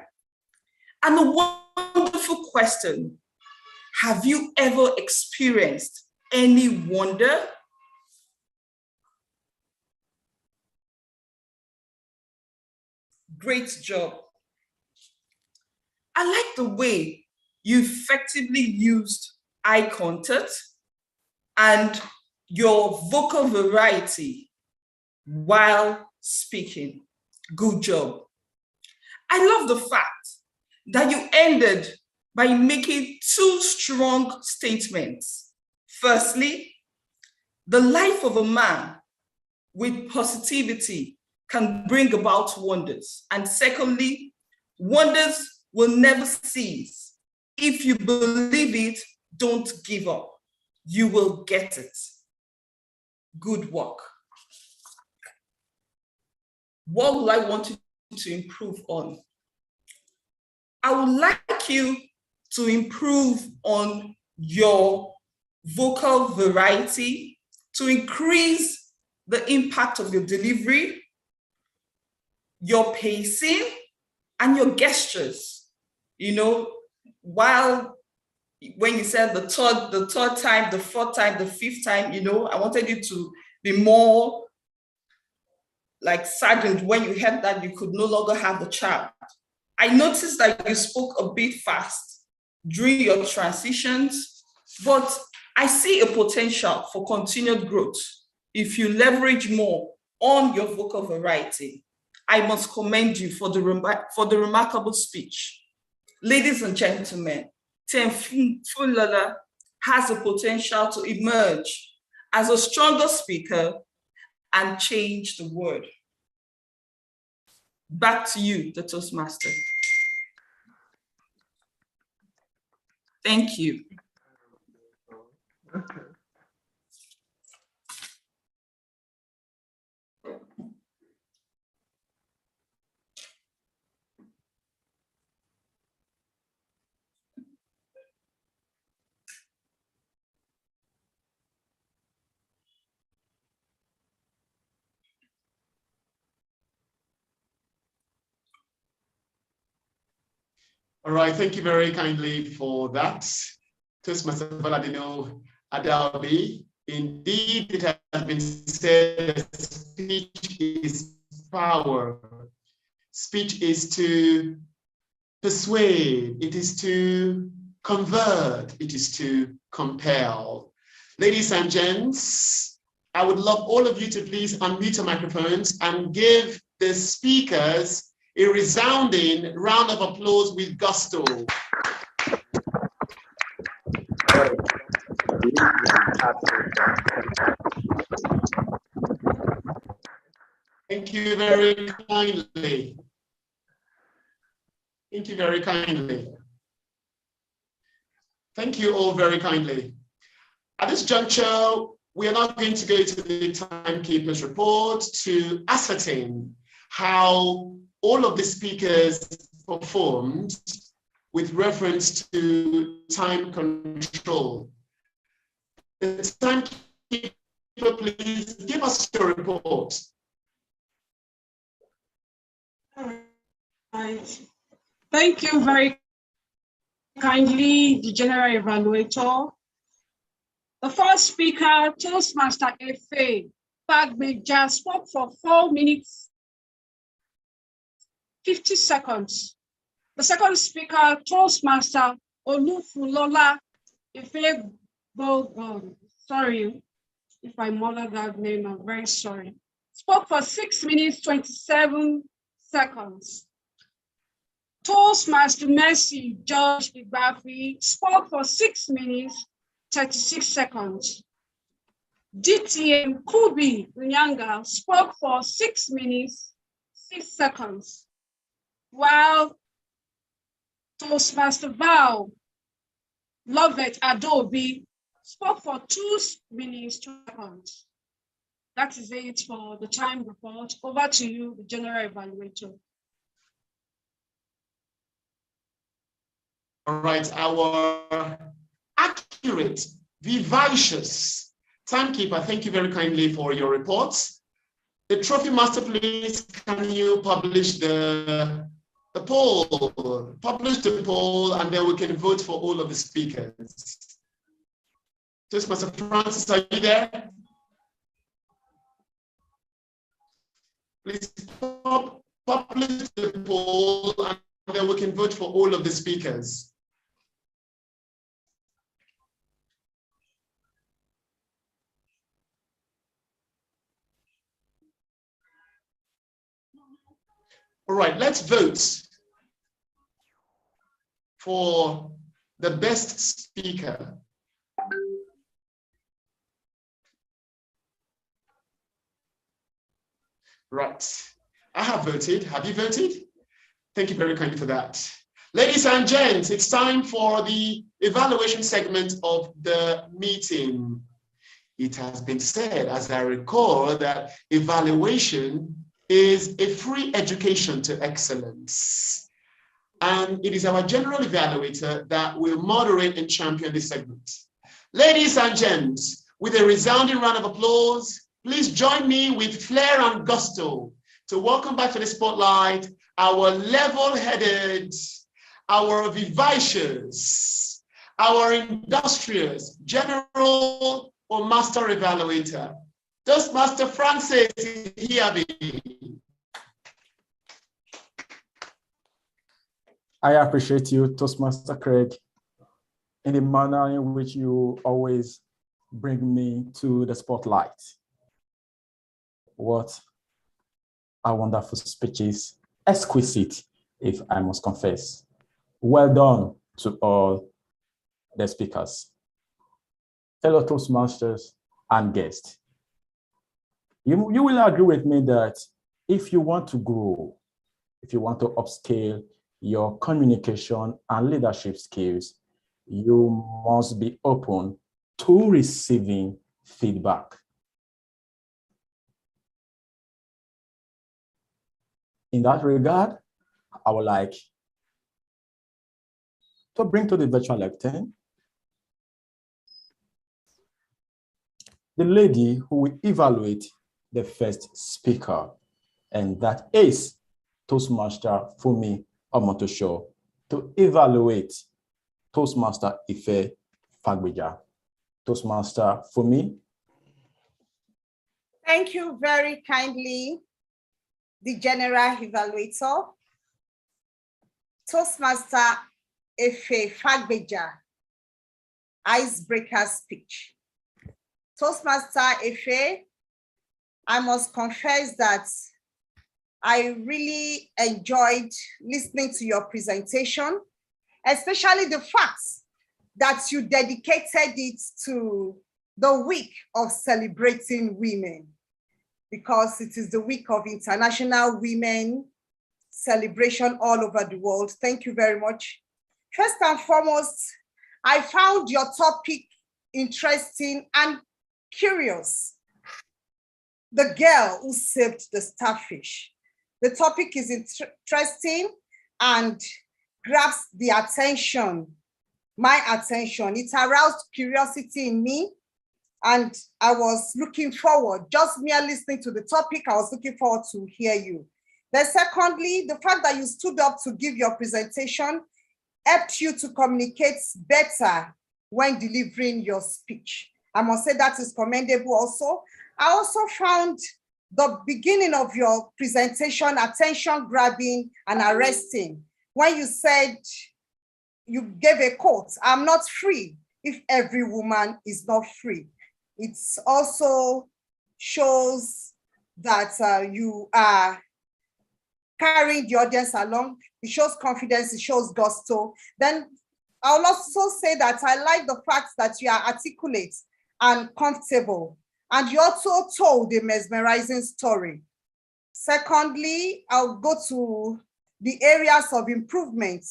S11: And a wonderful question, have you ever experienced any wonder? Great job. I like the way you effectively used eye contact and your vocal variety while speaking. Good job. I love the fact that you ended by making 2 strong statements. Firstly, the life of a man with positivity can bring about wonders. And secondly, wonders will never cease. If you believe it, don't give up. You will get it. Good work. What would I want you to improve on? I would like you to improve on your vocal variety, to increase the impact of your delivery, your pacing, and your gestures. You know, when you said the third time, the 4th time, the 5th time, you know, I wanted you to be more like saddened when you heard that you could no longer have the child. I noticed that you spoke a bit fast during your transitions, but I see a potential for continued growth if you leverage more on your vocal variety. I must commend you for the remarkable speech. Ladies and gentlemen, Tem Funlala has the potential to emerge as a stronger speaker and change the world. Back to you, the Toastmaster. Thank you.
S3: All right, thank you very kindly for that. Toastmaster Valadino Adalbi. Indeed, it has been said that speech is power. Speech is to persuade, it is to convert, it is to compel. Ladies and gents, I would love all of you to please unmute your microphones and give the speakers a resounding round of applause with gusto. Thank you very kindly. Thank you very kindly. Thank you all very kindly. At this juncture, we are not going to go to the timekeeper's report to ascertain how all of the speakers performed with reference to time control. The timekeeper, please give us your report.
S6: All right. Thank you very kindly, the General Evaluator. The first speaker, Toastmaster Efe Bagbeja, spoke for 4 minutes, 50 seconds. The second speaker, Toastmaster Olufulola Efe Bogon, sorry if I murdered that name, I'm very sorry, spoke for 6 minutes, 27 seconds. Toastmaster Mercy George Igbafi spoke for 6 minutes, 36 seconds. DTM Kubi Nyanga spoke for 6 minutes, 6 seconds, while Toastmaster Val Lovett Adobe spoke for 2 minutes, 2 seconds. That is it for the time report. Over to you, the General Evaluator.
S3: All right, our accurate, vivacious timekeeper, thank you very kindly for your reports. The trophy master, please, can you publish the poll? Publish the poll, and then we can vote for all of the speakers. Toastmaster Francis, are you there? Please publish the poll, and then we can vote for all of the speakers. All right, let's vote for the best speaker. Right, I have voted. Have you voted? Thank you very kindly for that. Ladies and gents, it's time for the evaluation segment of the meeting. It has been said, as I recall, that evaluation is a free education to excellence. And it is our general evaluator that will moderate and champion this segment. Ladies and gents, with a resounding round of applause, please join me with flair and gusto to welcome back to the spotlight our level-headed, our vivacious, our industrious general or master evaluator. Toastmaster Francis Hiabi.
S5: I appreciate you, Toastmaster Craig, in the manner in which you always bring me to the spotlight. What a wonderful speeches, exquisite, if I must confess. Well done to all the speakers, fellow Toastmasters and guests. You will agree with me that if you want to grow, if you want to upscale your communication and leadership skills, you must be open to receiving feedback. In that regard, I would like to bring to the virtual lectern the lady who will evaluate the first speaker, and that is Toastmaster Fumi Omotosho to evaluate Toastmaster Ife Fagbeja. Toastmaster Fumi.
S1: Thank you very kindly, the General Evaluator. Toastmaster Ife Fagbeja, icebreaker speech. Toastmaster Ife, I must confess that I really enjoyed listening to your presentation, especially the fact that you dedicated it to the week of celebrating women, because it is the week of International Women celebration all over the world. Thank you very much. First and foremost, I found your topic interesting and curious. The girl who saved the starfish. The topic is interesting and grabs the attention, my attention. It aroused curiosity in me, and I was looking forward, just mere listening to the topic, I was looking forward to hear you. Then secondly, the fact that you stood up to give your presentation helped you to communicate better when delivering your speech. I must say that is commendable also. I also found the beginning of your presentation attention grabbing and arresting. When you said, you gave a quote, "I'm not free if every woman is not free." It also shows that you are carrying the audience along. It shows confidence, it shows gusto. Then I'll also say that I like the fact that you are articulate and comfortable, and you also told a mesmerizing story. Secondly, I'll go to the areas of improvement.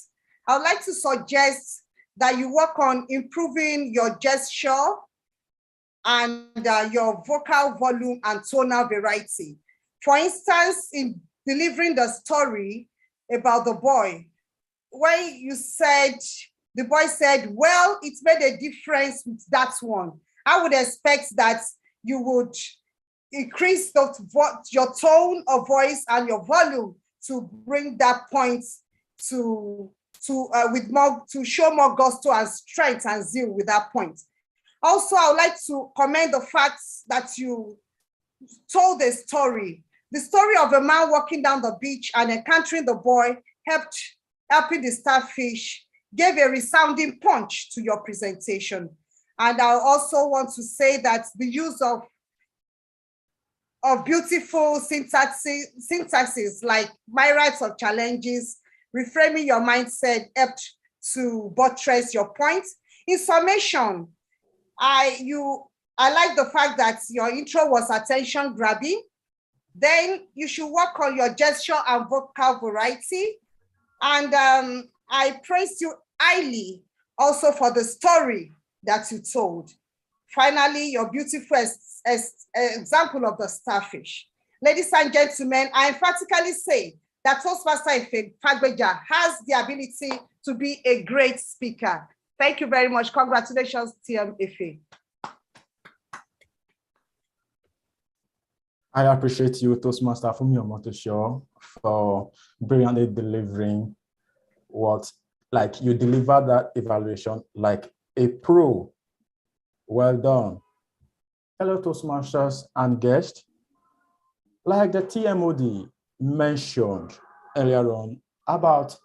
S1: I would like to suggest that you work on improving your gesture and your vocal volume and tonal variety. For instance, in delivering the story about the boy, when you said, the boy said, "Well, it made a difference with that one." I would expect that you would increase your tone of voice and your volume to bring that point to show more gusto and strength and zeal with that point. Also, I would like to commend the fact that you told a story. The story of a man walking down the beach and encountering the boy, helping the starfish, gave a resounding punch to your presentation. And I also want to say that the use of beautiful syntaxes like "my rights of challenges," reframing your mindset helped to buttress your point. In summation, I like the fact that your intro was attention grabbing. Then you should work on your gesture and vocal variety. And I praise you highly also for the story that you told. Finally, your beautiful example of the starfish. Ladies and gentlemen, I emphatically say that Toastmaster Ife Fagbeja has the ability to be a great speaker. Thank you very much. Congratulations, TM Ife.
S5: I appreciate you, Toastmaster Fumi Omotosho, for brilliantly delivering you delivered that evaluation like a pro. Well done. Hello, Toastmasters and guests. Like the TMOD mentioned earlier on about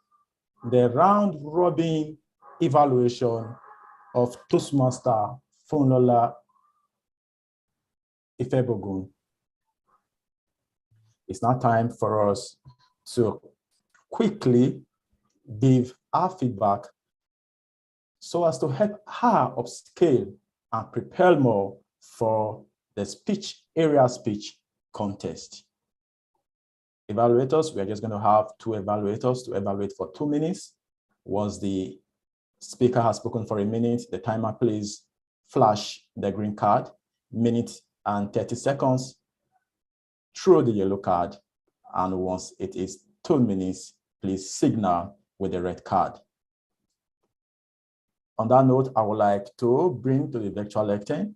S5: the round robin evaluation of Toastmaster Funlola Ifebogun. It's now time for us to quickly give our feedback so as to help her upscale and prepare more for the area speech contest. Evaluators, we are just going to have 2 evaluators to evaluate for 2 minutes. Once the speaker has spoken for a minute, the timer please flash the green card, minute and 30 seconds, throw the yellow card, and once it is 2 minutes, please signal with the red card. On that note, I would like to bring to the virtual lectern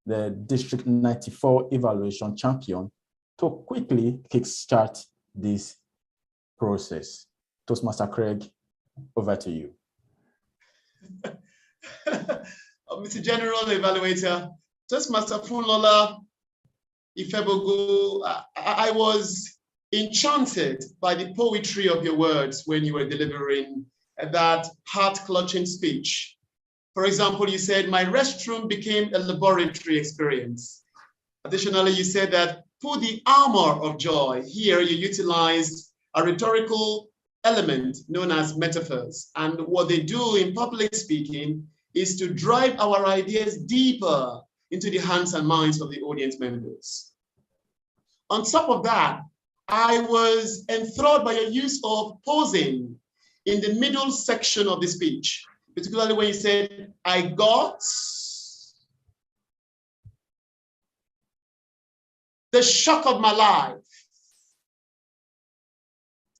S5: the District 94 evaluation champion to quickly kickstart this process. Toastmaster Craig, over to you.
S3: Mr. General Evaluator, Toastmaster Funlola Ifebogo, I was enchanted by the poetry of your words when you were delivering that heart-clutching speech. For example, you said, my restroom became a laboratory experience. Additionally, you said that put the armor of joy. Here you utilized a rhetorical element known as metaphors. And what they do in public speaking is to drive our ideas deeper into the hands and minds of the audience members. On top of that, I was enthralled by your use of posing in the middle section of the speech, particularly when you said, I got the shock of my life.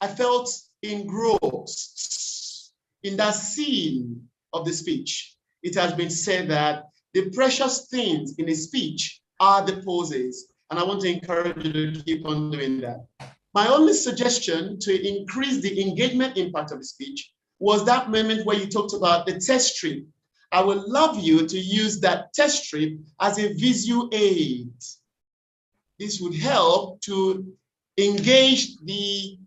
S3: I felt engrossed in that scene of the speech. It has been said that the precious things in a speech are the poses, and I want to encourage you to keep on doing that. My only suggestion to increase the engagement impact of the speech was that moment where you talked about the test strip. I would love you to use that test strip as a visual aid. This would help to engage the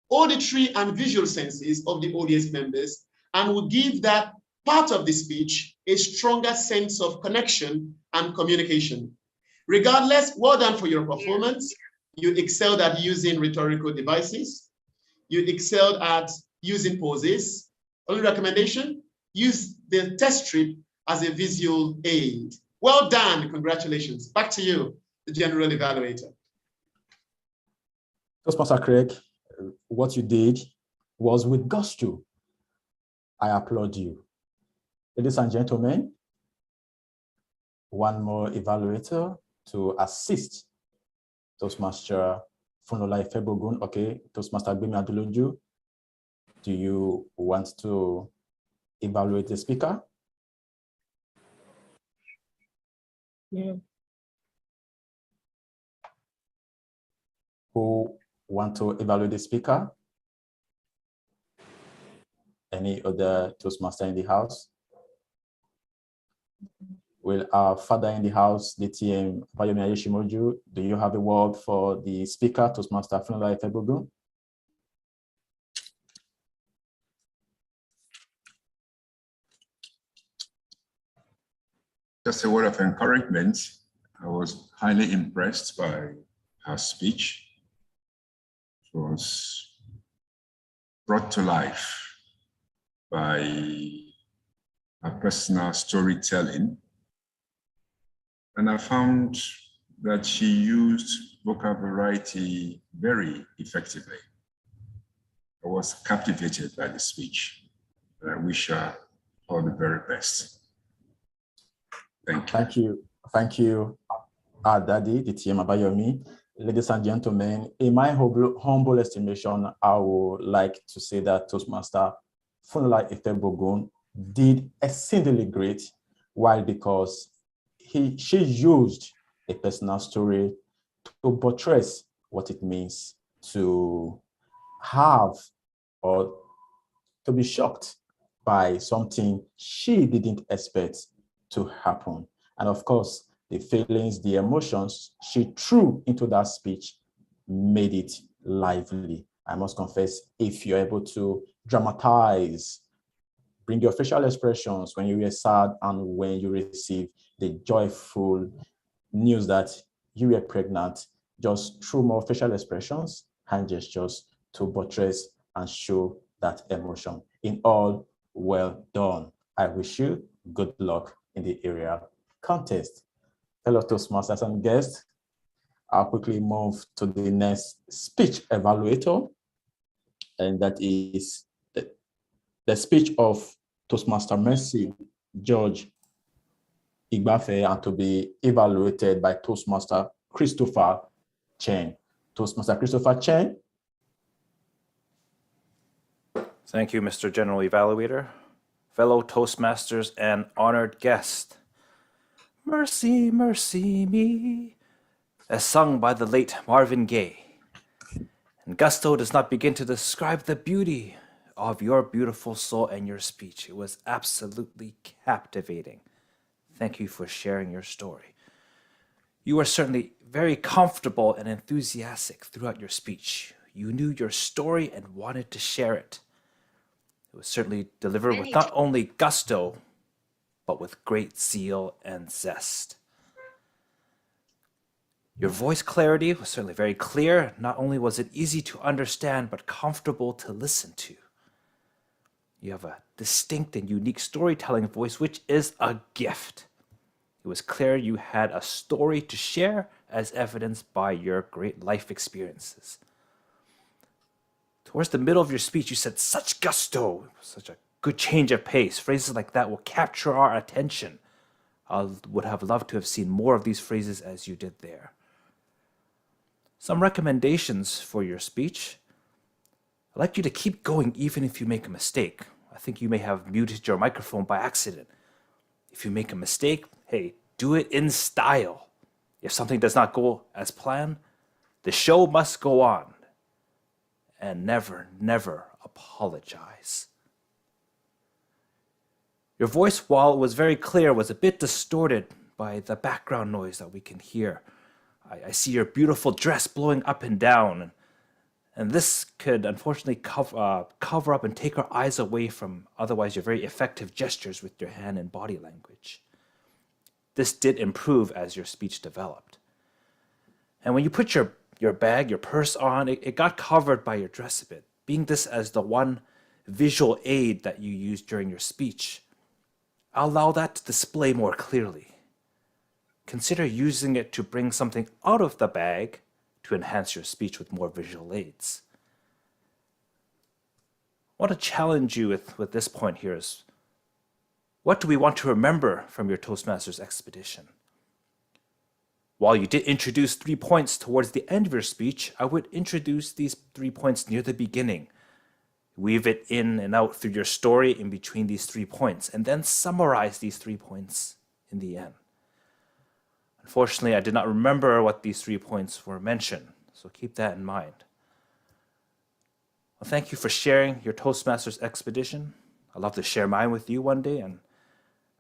S3: auditory and visual senses of the audience members and would give that part of the speech a stronger sense of connection and communication. Regardless, well done for your performance. You excelled at using rhetorical devices. You excelled at using poses. Only recommendation, use the test strip as a visual aid. Well done, congratulations. Back to you, the General Evaluator.
S5: Toastmaster Craig, what you did was with gusto. I applaud you. Ladies and gentlemen, one more evaluator to assist Toastmaster Funlola Ifebogun. Okay, Toastmaster Gbemi Adeloju, do you want to evaluate the speaker?
S10: Yeah.
S5: Who want to evaluate the speaker? Any other Toastmaster in the house? Will our father in the house, DTM Bayomi Ayeshimoju, do you have a word for the speaker, Toastmaster Funlola Ifebogun?
S4: Just a word of encouragement. I was highly impressed by her speech. It was brought to life by her personal storytelling. And I found that she used vocal variety very effectively. I was captivated by the speech, and I wish her all the very best. Thank you.
S5: Thank you. Thank you, our daddy, DTM Abayomi. Ladies and gentlemen, in my humble estimation, I would like to say that Toastmaster Funlola Ifebogun did exceedingly great. Why? Because she used a personal story to buttress what it means to have or to be shocked by something she didn't expect to happen. And of course, the feelings, the emotions she threw into that speech made it lively. I must confess, if you're able to dramatize, bring your facial expressions when you were sad and when you receive the joyful news that you were pregnant, just through more facial expressions, hand gestures to buttress and show that emotion. In all, well done. I wish you good luck in the area contest. Fellow Toastmasters and guests, I'll quickly move to the next speech evaluator, and that is the speech of Toastmaster Mercy George Igbafe, and to be evaluated by Toastmaster Christopher Chen. Toastmaster Christopher Chen.
S13: Thank you, Mr. General Evaluator. Fellow Toastmasters and honored guest. Mercy, mercy me, as sung by the late Marvin Gaye. And gusto does not begin to describe the beauty of your beautiful soul and your speech. It was absolutely captivating. Thank you for sharing your story. You were certainly very comfortable and enthusiastic throughout your speech. You knew your story and wanted to share it. It was certainly delivered with not only gusto, but with great zeal and zest. Your voice clarity was certainly very clear. Not only was it easy to understand, but comfortable to listen to. You have a distinct and unique storytelling voice, which is a gift. It was clear you had a story to share, as evidenced by your great life experiences. Towards the middle of your speech, you said, such gusto, such a good change of pace. Phrases like that will capture our attention. I would have loved to have seen more of these phrases as you did there. Some recommendations for your speech. I'd like you to keep going even if you make a mistake. I think you may have muted your microphone by accident. If you make a mistake, hey, do it in style. If something does not go as planned, the show must go on. And never, never apologize. Your voice, while it was very clear, was a bit distorted by the background noise that we can hear. I see your beautiful dress blowing up and down, and this could unfortunately cover up and take our eyes away from otherwise your very effective gestures with your hand and body language. This did improve as your speech developed. And when you put your bag, your purse on, it got covered by your dress a bit, being this as the one visual aid that you used during your speech. I'll allow that to display more clearly. Consider using it to bring something out of the bag to enhance your speech with more visual aids. I want to challenge you with this point here is, what do we want to remember from your Toastmasters expedition? While you did introduce 3 points towards the end of your speech, I would introduce these 3 points near the beginning. Weave it in and out through your story in between these 3 points, and then summarize these 3 points in the end. Unfortunately, I did not remember what these 3 points were mentioned, so keep that in mind. Well, thank you for sharing your Toastmasters expedition. I'd love to share mine with you one day, and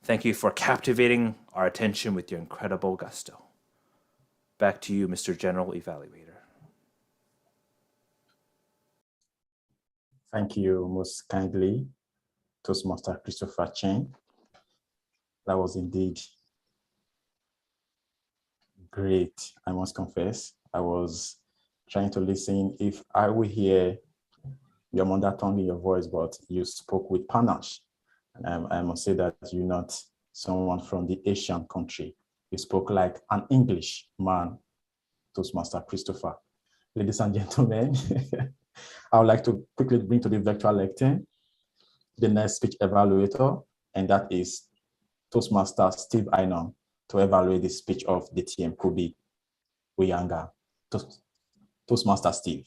S13: thank you for captivating our attention with your incredible gusto. Back to you, Mr. General Evaluator.
S5: Thank you most kindly, Toastmaster Christopher Chen. That was indeed great, I must confess. I was trying to listen if I will hear your mother tongue in your voice, but you spoke with panache. And I must say that you're not someone from the Asian country. You spoke like an English man, Toastmaster Christopher. Ladies and gentlemen, I would like to quickly bring to the virtual lectern the next speech evaluator, and that is Toastmaster Steve Ainon, to evaluate the speech of the TM Kubi Uyanga. Toastmaster Steve.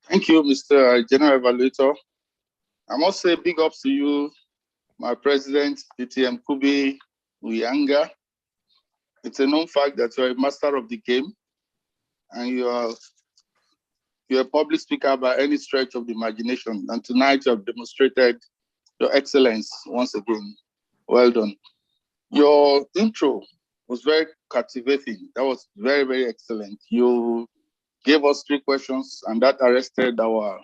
S16: Thank you, Mr. General Evaluator. I must say big ups to you, my president, DTM Kubi Uyanga. It's a known fact that you're a master of the game, and you're a public speaker by any stretch of the imagination. And tonight you have demonstrated your excellence once again. Well done. Your intro was very captivating. That was very, very excellent. You gave us 3 questions, and that arrested our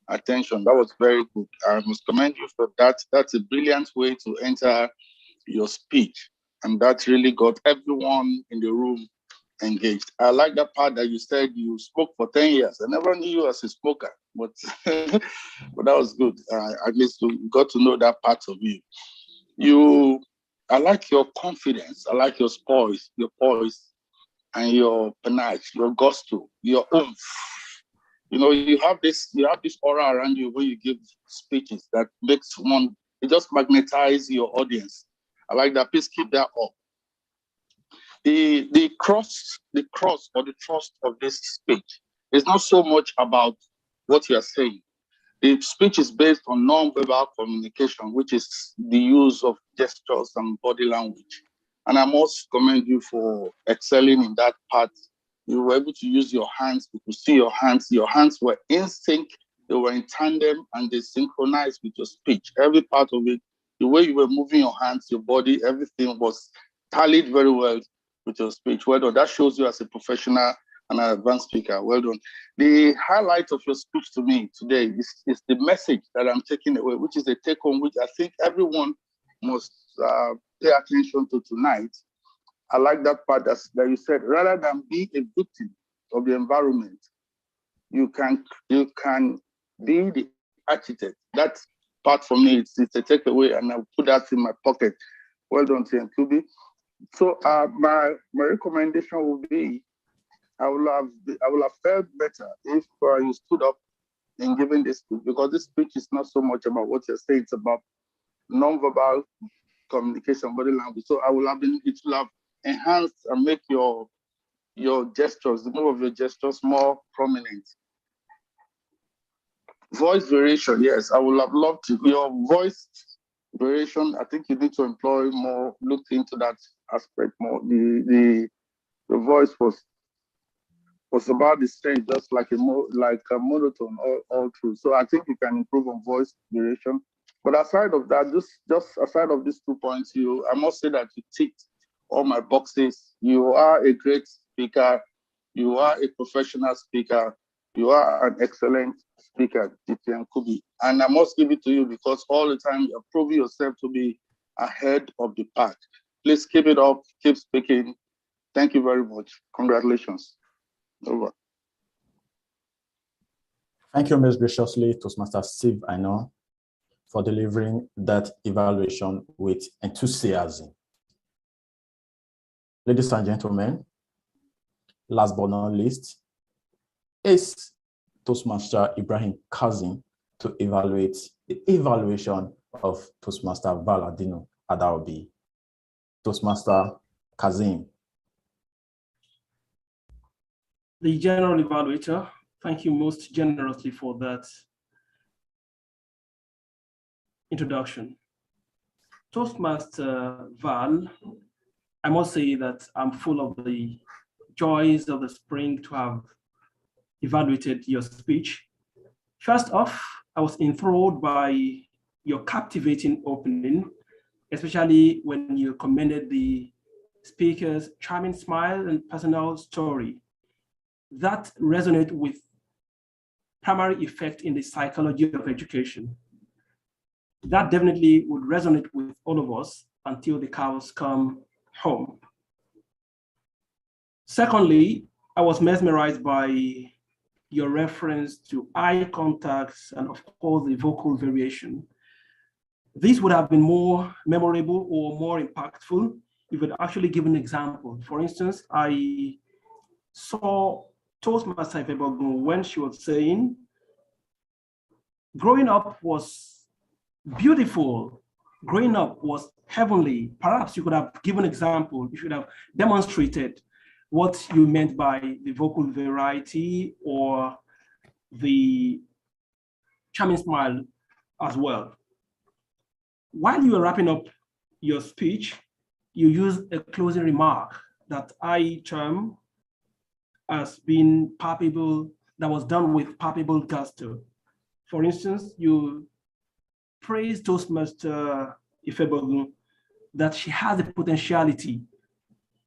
S16: attention. That was very good. I must commend you for that. That's a brilliant way to enter your speech, and that really got everyone in the room engaged. I like that part that you said you spoke for 10 years. I never knew you as a smoker, but, but that was good. At least we got to know that part of you. I like your confidence. I like your poise, and your panache, your gusto, your oomph. You know, you have this aura around you when you give speeches that makes it just magnetizes your audience. I like that. Please keep that up. The cross or the trust of this speech is not so much about what you are saying. The speech is based on non-verbal communication, which is the use of gestures and body language. And I must commend you for excelling in that part. You were able to use your hands. You could see your hands. Your hands were in sync they were in tandem and they synchronized with your speech. Every part of it, the way you were moving your hands, your body, everything was tallied very well with your speech. Well done. That shows you as a professional and an advanced speaker. Well done. The highlight of your speech to me today is the message that I'm taking away, which is a take home, which I think everyone must pay attention to tonight. I like that part that you said, rather than being a victim of the environment, you can be the architect. That part for me, it's a takeaway, and I'll put that in my pocket. Well done, TM Kubi. So my recommendation would be, I would have felt better if you stood up in giving this speech, because this speech is not so much about what you're saying, it's about non-verbal communication, body language. So it will have enhanced and make your gestures, the move of your gestures, more prominent. Voice variation, yes, I would have loved to. Your voice variation, I think you need to employ more, look into that aspect more. The voice was about the same, just like a monotone all through. So I think you can improve on voice variation. But aside of that, just aside of these 2 points, I must say that you ticked all my boxes. You are a great speaker. You are a professional speaker. You are an excellent speaker, DTN Kubi. And I must give it to you because all the time you're proving yourself to be ahead of the pack. Please keep it up, keep speaking. Thank you very much. Congratulations. Over.
S5: Thank you most graciously, Toastmaster Steve Aino, for delivering that evaluation with enthusiasm. Ladies and gentlemen, last but not least, is Toastmaster Ibrahim Kazim to evaluate the evaluation of Toastmaster Valadino Adaobi. Toastmaster Kazim.
S17: The general evaluator, thank you most generously for that introduction. Toastmaster Val, I must say that I'm full of the joys of the spring to have evaluated your speech. First off, I was enthralled by your captivating opening, especially when you commended the speaker's charming smile and personal story. That resonated with primary effect in the psychology of education. That definitely would resonate with all of us until the cows come home. Secondly, I was mesmerized by your reference to eye contacts and of course the vocal variation. This would have been more memorable or more impactful if it actually given an example. For instance, I saw Toastmaster Ifebogun when she was saying, growing up was beautiful, growing up was heavenly. Perhaps you could have given an example, you should have demonstrated what you meant by the vocal variety or the charming smile as well. While you were wrapping up your speech, you used a closing remark that I term as being palpable, that was done with palpable gusto. For instance, you praised Toastmaster Ifebogun that she has the potentiality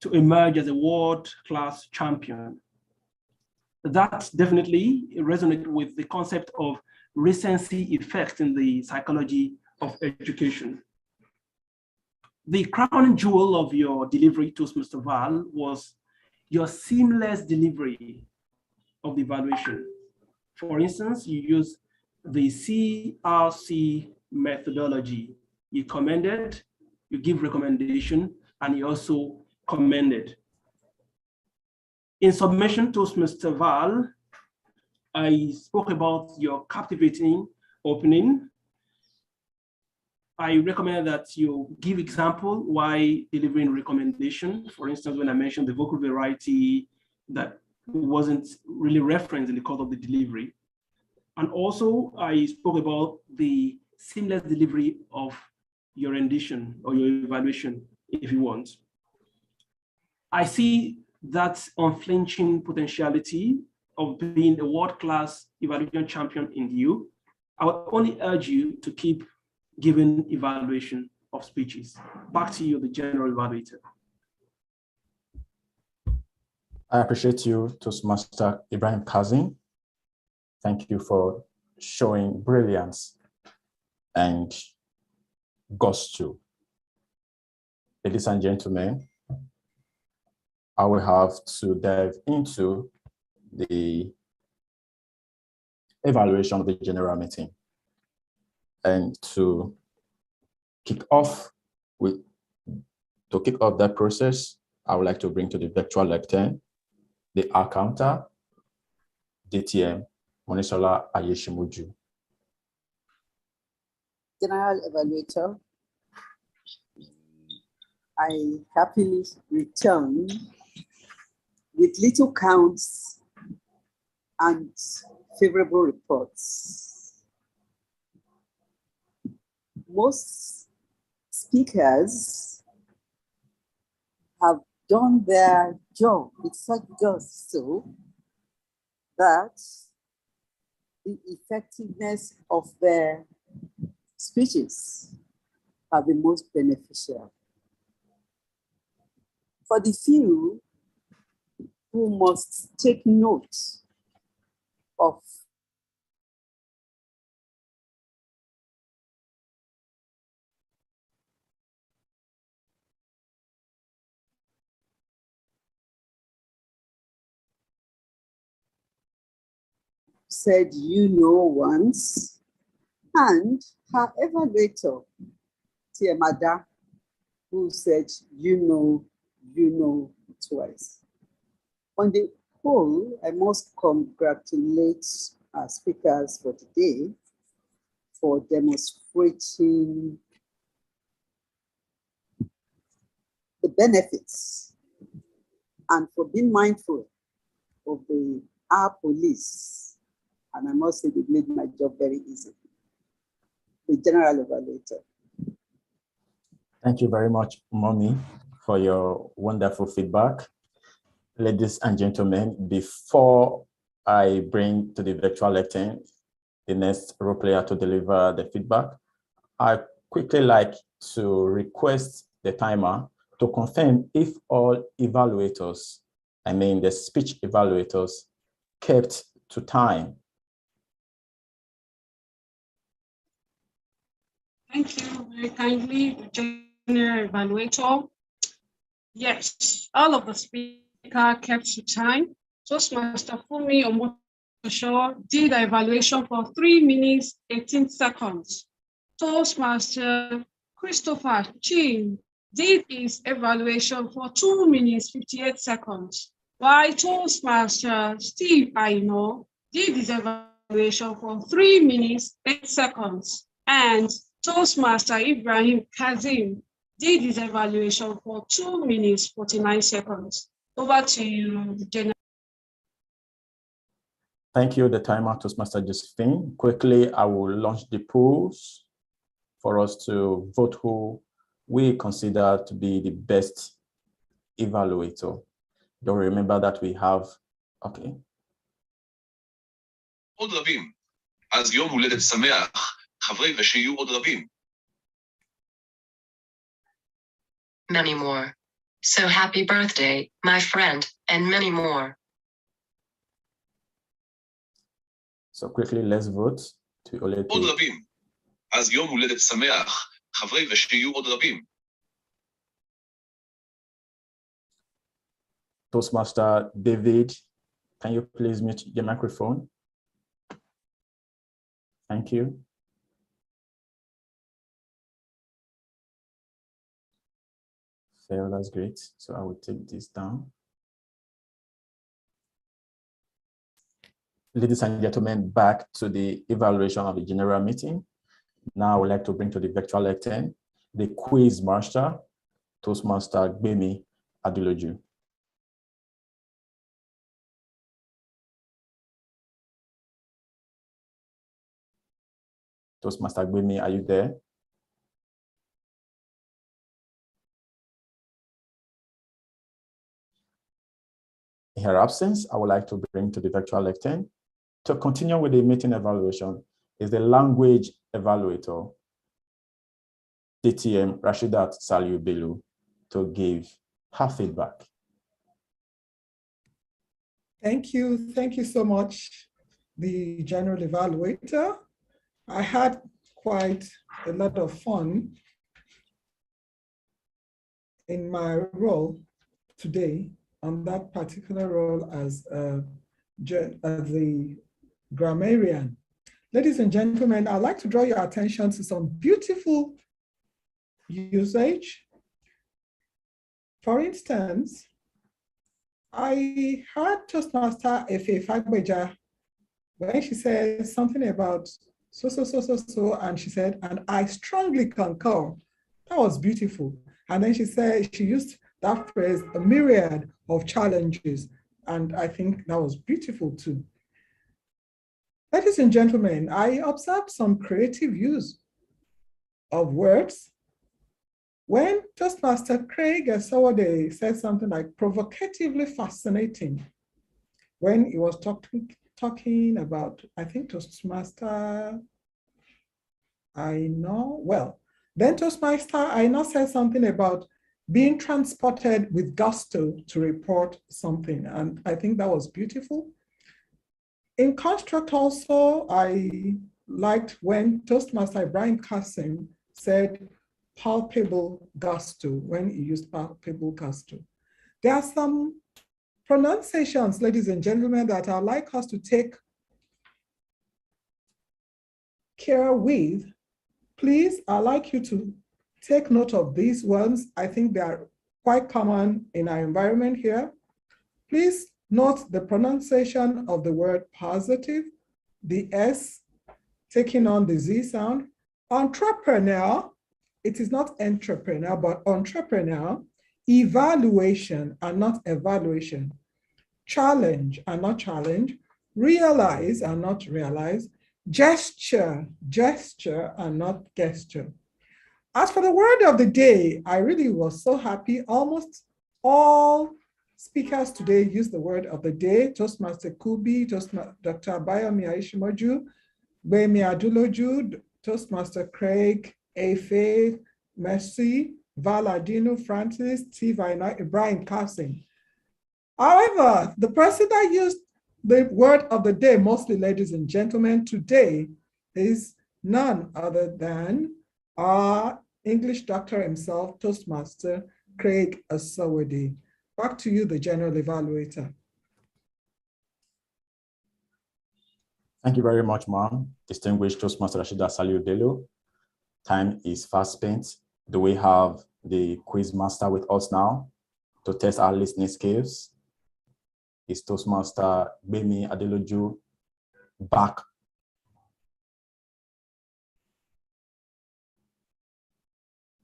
S17: to emerge as a world-class champion. That definitely resonated with the concept of recency effect in the psychology of education. The crowning jewel of your delivery, Toastmaster Val, was your seamless delivery of the evaluation. For instance, you use the CRC methodology. You commended, you give recommendation, and you also commended. In submission, Toastmaster Val, I spoke about your captivating opening. I recommend that you give example why delivering recommendation. For instance, when I mentioned the vocal variety that wasn't really referenced in the course of the delivery. And also I spoke about the seamless delivery of your rendition or your evaluation, if you want. I see that unflinching potentiality of being a world-class evaluation champion in you, I would only urge you to keep giving evaluation of speeches. Back to you, the general evaluator.
S5: I appreciate you, Toastmaster Ibrahim Kazim. Thank you for showing brilliance and gusto. Ladies and gentlemen, I will have to dive into the evaluation of the general meeting. And to kick off that process, I would like to bring to the virtual lectern the accountant, DTM, Monisola Ayeshimuju.
S8: General Evaluator, I happily return with little counts and favorable reports. Most speakers have done their job with such gusto that the effectiveness of their speeches have been most beneficial. For the few who must take note of said once, and her evaluator, Tiamada, who said twice. On the whole, I must congratulate our speakers for today for demonstrating the benefits and for being mindful of our police. And I must say they made my job very easy. The general evaluator.
S5: Thank you very much, Mommy, for your wonderful feedback. Ladies and gentlemen, before I bring to the virtual lectern the next role player to deliver the feedback, I quickly like to request the timer to confirm if all evaluators, I mean the speech evaluators, kept to time.
S6: Thank you very kindly, the general evaluator. Yes, all of the speakers kept to time. Toastmaster Fumi Omotosho did the evaluation for 3 minutes, 18 seconds. Toastmaster Christopher Chin did his evaluation for 2 minutes, 58 seconds. While Toastmaster Steve Aino did his evaluation for 3 minutes, 8 seconds. And Toastmaster Ibrahim Kazim did his evaluation for 2 minutes, 49 seconds. Over to you, General.
S5: Thank you, the timer, Toastmaster Josephine. Quickly, I will launch the polls for us to vote who we consider to be the best evaluator. Don't remember that we have, okay.
S18: עוד רבים. אז יום הולדת שמח, חברי ושיהיו עוד רבים.
S19: Many more. So happy birthday, my friend, and many more.
S5: So quickly, let's vote to elect.
S18: עוד רבים. אז יום הולדת שמח, חברי ושיהיו עוד רבים.
S5: Toastmaster David, can you please mute your microphone? Thank you. Fair, that's great. So I will take this down. Ladies and gentlemen, back to the evaluation of the general meeting. Now I would like to bring to the virtual lectern the quiz master, Toastmaster Gbemi Adiloju. Toastmaster Gbemi, are you there? In her absence, I would like to bring to the virtual lectern to continue with the meeting evaluation is the language evaluator, DTM Rashidat Saliu Bello, to give her feedback.
S9: Thank you so much, the general evaluator. I had quite a lot of fun in my role today on that particular role as the grammarian. Ladies and gentlemen, I'd like to draw your attention to some beautiful usage. For instance, I heard Toastmaster Efe Fagbeja when she said something about so, and she said, and I strongly concur. That was beautiful. And then she said, she used that phrase, a myriad of challenges. And I think that was beautiful too. Ladies and gentlemen, I observed some creative use of words. When Toastmaster Craig Asawade said something like provocatively fascinating, when he was talking about, I think Toastmaster then Toastmaster I said something about being transported with gusto to report something. And I think that was beautiful. In construct also, I liked when Toastmaster Ibrahim Kassim said palpable gusto, when he used palpable gusto. There are some pronunciations, ladies and gentlemen, that I'd like us to take care with. Please, I'd like you to take note of these ones. I think they are quite common in our environment here. Please note the pronunciation of the word positive, the S taking on the Z sound. Entrepreneur, it is not entrepreneur, but entrepreneur. Evaluation and not evaluation. Challenge and not challenge. Realize and not realize. Gesture and not gesture. As for the word of the day, I really was so happy. Almost all speakers today used the word of the day. Toastmaster Kubi, Dr. Abayomi Aishimoju, Gbemi Aduloju, Toastmaster Craig, Efe, Mercy, Valadino, Francis, Tiva, Ibrahim Kassim. However, the person that used the word of the day, mostly ladies and gentlemen, today is none other than our English doctor himself, Toastmaster Craig Asawade. Back to you, the general evaluator.
S5: Thank you very much, ma'am. Distinguished Toastmaster Rashida Saliu Bello. Time is fast spent. Do we have the quiz master with us now to test our listening skills? Is Toastmaster Gbemi Adeloju back?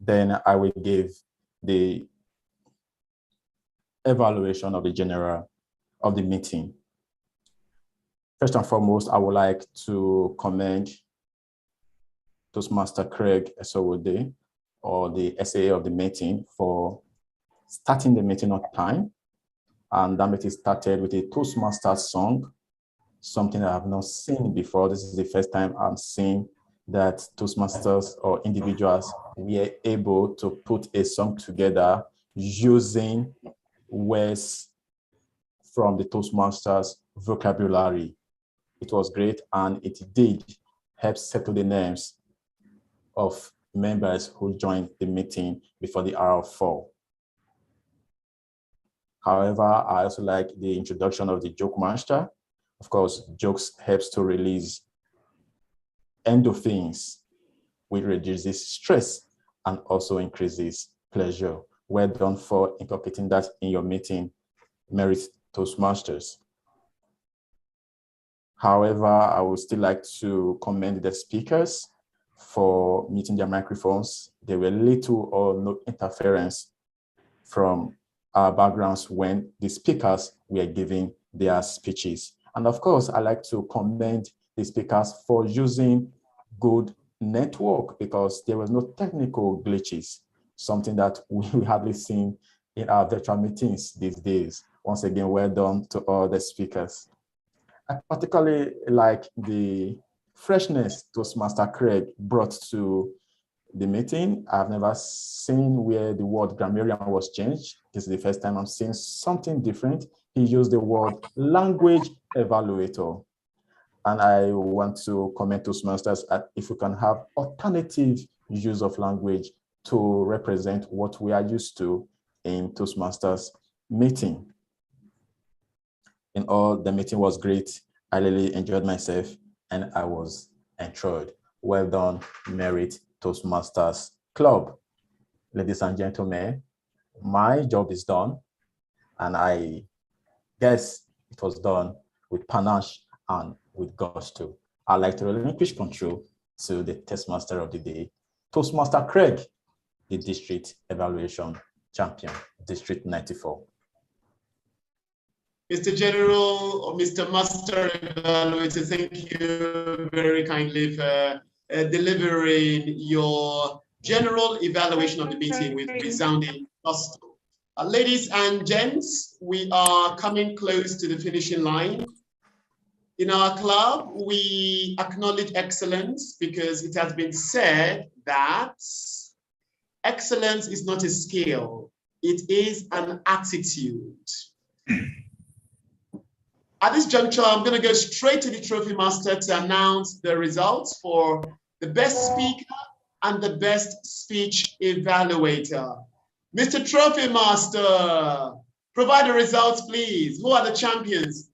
S5: Then I will give the evaluation of the general of the meeting. First and foremost, I would like to commend Toastmaster Craig Asawade, or the SAA of the meeting, for starting the meeting on time. And that meeting started with a Toastmasters song, something I have not seen before. This is the first time I'm seeing that Toastmasters or individuals were able to put a song together using words from the Toastmasters vocabulary. It was great, and it did help settle the names of members who joined the meeting before the hour of 4. However, I also like the introduction of the joke master. Of course, jokes helps to release endorphins, which reduces stress and also increases pleasure. Well done for incorporating that in your meeting, Merit Toastmasters. However, I would still like to commend the speakers for muting their microphones. There were little or no interference from our backgrounds when the speakers were giving their speeches. And of course, I like to commend the speakers for using good network, because there was no technical glitches, something that we hardly seen in our virtual meetings these days. Once again, well done to all the speakers. I particularly like the freshness Toastmaster Craig brought to the meeting. I've never seen where the word grammarian was changed. This is the first time I'm seeing something different. He used the word language evaluator. And I want to comment Toastmasters if we can have alternative use of language to represent what we are used to in Toastmasters meeting. In all, the meeting was great. I really enjoyed myself and I was enthralled. Well done, Merit Toastmasters Club. Ladies and gentlemen, my job is done and I guess it was done with panache and with gusto. I'd like to relinquish control to the Toastmaster of the day, Toastmaster Craig, the District Evaluation Champion, District 94.
S3: Mr. General or Mr. Master Evaluator, thank you very kindly for delivering your general evaluation of the meeting with resounding gusto. Ladies and gents, we are coming close to the finishing line. In our club, we acknowledge excellence because it has been said that excellence is not a skill, it is an attitude. At this juncture, I'm going to go straight to the Trophy Master to announce the results for the best speaker and the best speech evaluator. Mr. Trophy Master, provide the results, please. Who are the champions?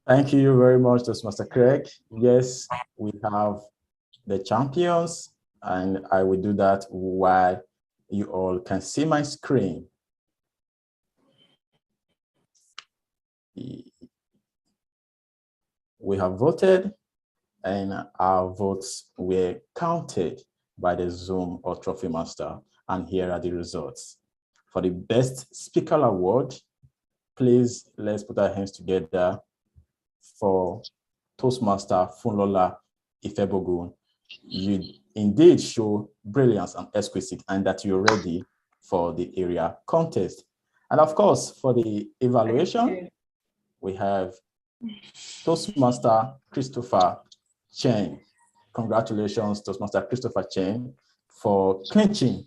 S5: Thank you very much, Toastmaster Craig. Yes, we have the champions, and I will do that while you all can see my screen. We have voted, and our votes were counted by the Zoom or Trophy Master, and here are the results. For the Best Speaker Award, please let's put our hands together for Toastmaster Funlola Ifebogun. You indeed show brilliance and exquisite, and that you're ready for the area contest. And of course, for the evaluation, we have Toastmaster Christopher Chen. Congratulations, Toastmaster Christopher Chen, for clinching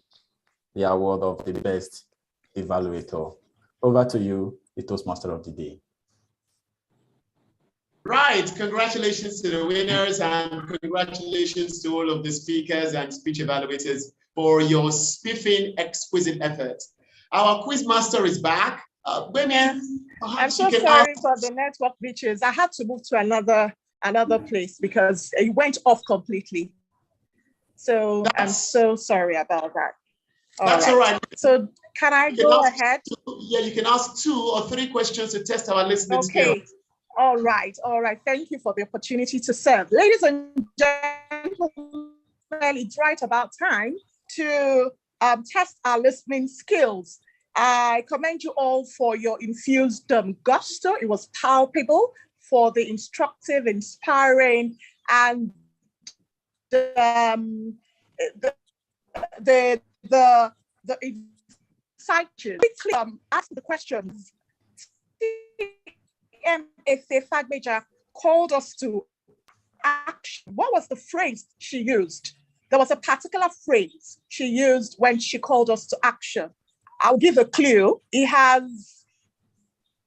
S5: the award of the best evaluator. Over to you, the Toastmaster of the day.
S3: Right, congratulations to the winners and congratulations to all of the speakers and speech evaluators for your spiffing, exquisite effort. Our quiz master is back.
S7: I'm so sorry for the network glitches. I had to move to another place because it went off completely. So I'm so sorry about that.
S3: That's all right.
S7: So can I go ahead?
S3: Yeah, you can ask 2 or 3 questions to test our listening skills.
S7: All right. Thank you for the opportunity to serve. Ladies and gentlemen, it's right about time to test our listening skills. I commend you all for your infused gusto. It was palpable, for the instructive, inspiring, and the insights. Ask the questions. Efe Fagbeja called us to action. What was the phrase she used? There was a particular phrase she used when she called us to action. I'll give a clue. It has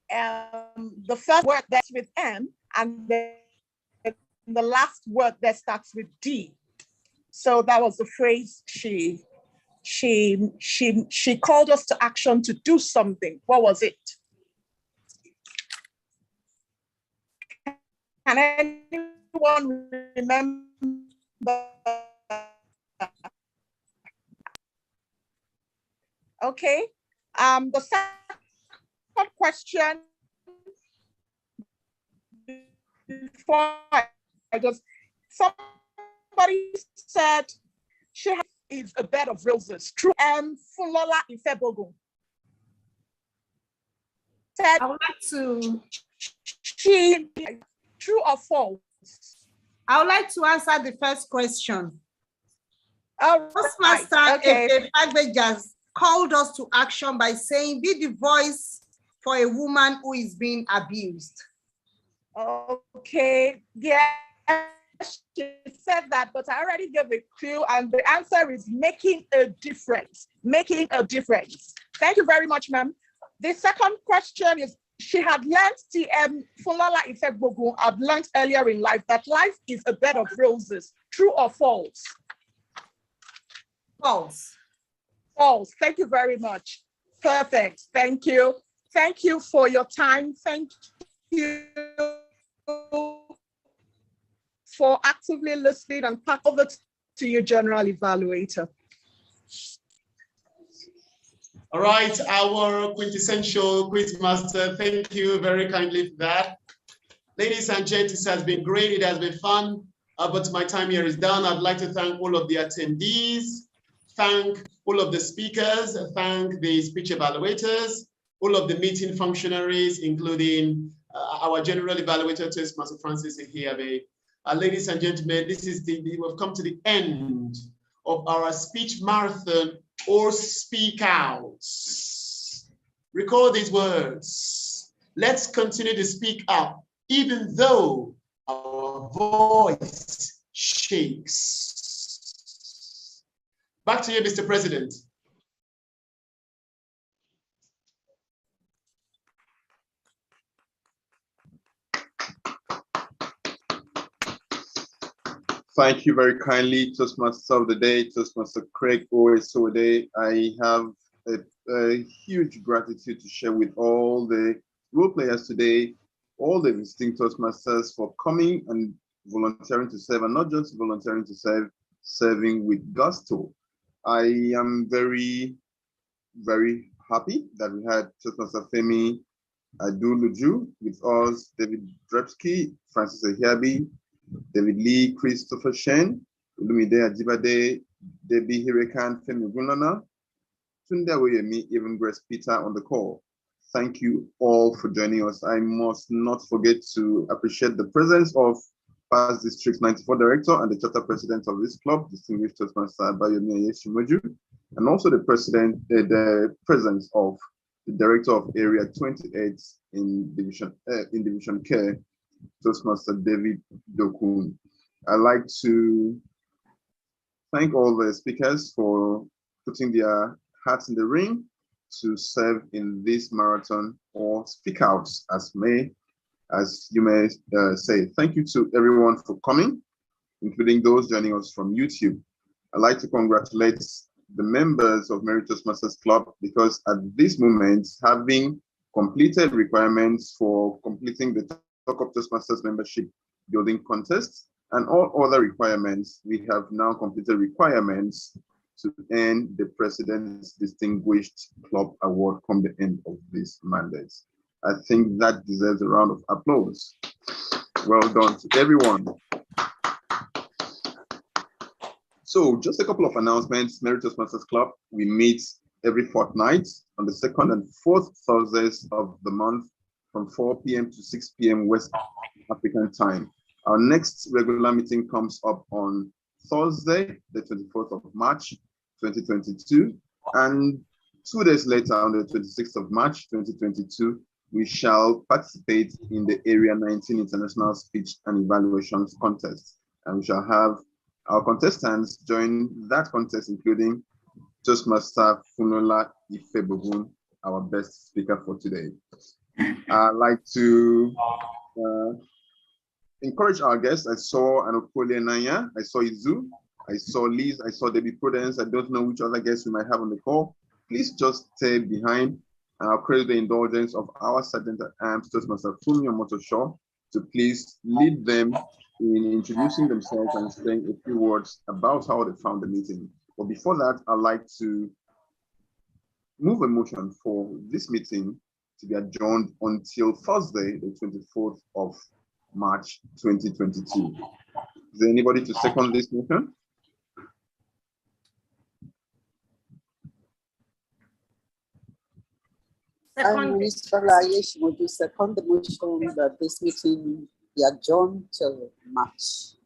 S7: the first word that's with M and the last word that starts with D. So that was the phrase she called us to action to do something. What was it? Can anyone remember? Okay. The second question, before I just, somebody said she is a bed of roses. True. Funlola Ifebogun said,
S15: I would like to.
S7: She, true or false?
S1: I would like to answer the first question.
S7: Toastmaster
S1: Efe Fagbeja called us to action by saying, be the voice for a woman who is being abused?
S7: Okay, yeah, she said that, but I already gave a clue, and the answer is making a difference. Making a difference. Thank you very much, ma'am. The second question is, she had learned, Funlola Ifegbogun had learned earlier in life that life is a bed of roses. True or false?
S1: False.
S7: False. Thank you very much. Perfect. Thank you. Thank you for your time. Thank you for actively listening, and pass over to your general evaluator.
S3: All right, our quintessential quizmaster, thank you very kindly for that. Ladies and gents, it has been great, it has been fun, but my time here is done. I'd like to thank all of the attendees, thank all of the speakers, thank the speech evaluators, all of the meeting functionaries, including our general evaluator, Toastmaster Francis Ihiabe. Ladies and gentlemen, we've come to the end of our speech marathon or speak outs. Recall these words. Let's continue to speak up, even though our voice shakes. Back to you, Mr. President.
S2: Thank you very kindly, Toastmaster of the Day, Toastmaster Craig Oesode. I have a huge gratitude to share with all the role players today, all the visiting Toastmasters for coming and volunteering to serve, and not just volunteering to serve, serving with gusto. I am very, very happy that we had Toastmaster Femi Aduluju with us, David Drepsky, Francis Ehiabi, David Lee, Christopher Shen, Olumide Ajibade, Debbie Hirekan, Femi Gunana, Tunde Oyemi, even Grace Peter on the call. Thank you all for joining us. I must not forget to appreciate the presence of past District 94 Director and the Chapter President of this club, distinguished Toastmaster Bayomi Ayeshimoju, and also the presence of the Director of Area 28 in Division K, Toastmaster David Dokun. I'd like to thank all the speakers for putting their hats in the ring to serve in this marathon or speak outs, as you may say. Thank you to everyone for coming, including those joining us from YouTube. I'd like to congratulate the members of Mary Toastmasters Club, because at this moment, having completed requirements for completing the Talk of Toastmasters membership building contest and all other requirements, we have now completed requirements to earn the President's Distinguished Club Award come the end of this mandate. I think that deserves a round of applause. Well done to everyone. So just a couple of announcements. Mary Toastmasters Club, we meet every fortnight on the 2nd and 4th Thursdays of the month from 4 p.m. to 6 p.m. West African time. Our next regular meeting comes up on Thursday, the 24th of March, 2022. And 2 days later, on the 26th of March, 2022, we shall participate in the Area 19 International Speech and Evaluations Contest. And we shall have our contestants join that contest, including Toastmaster Funlola Ifegbogun, our best speaker for today. I'd like to encourage our guests. I saw Anokole Nanya, I saw Izu, I saw Liz, I saw Debbie Prudence. I don't know which other guests we might have on the call. Please just stay behind, and I'll crave the indulgence of our Sergeant at Arms, Toastmaster Fumi Omotosho, to please lead them in introducing themselves and saying a few words about how they found the meeting. But before that, I'd like to move a motion for this meeting to be adjourned until Thursday, the 24th of March, 2022. Is there anybody to second this motion?
S8: Minister Layesh would you second the motion that this meeting be adjourned till March?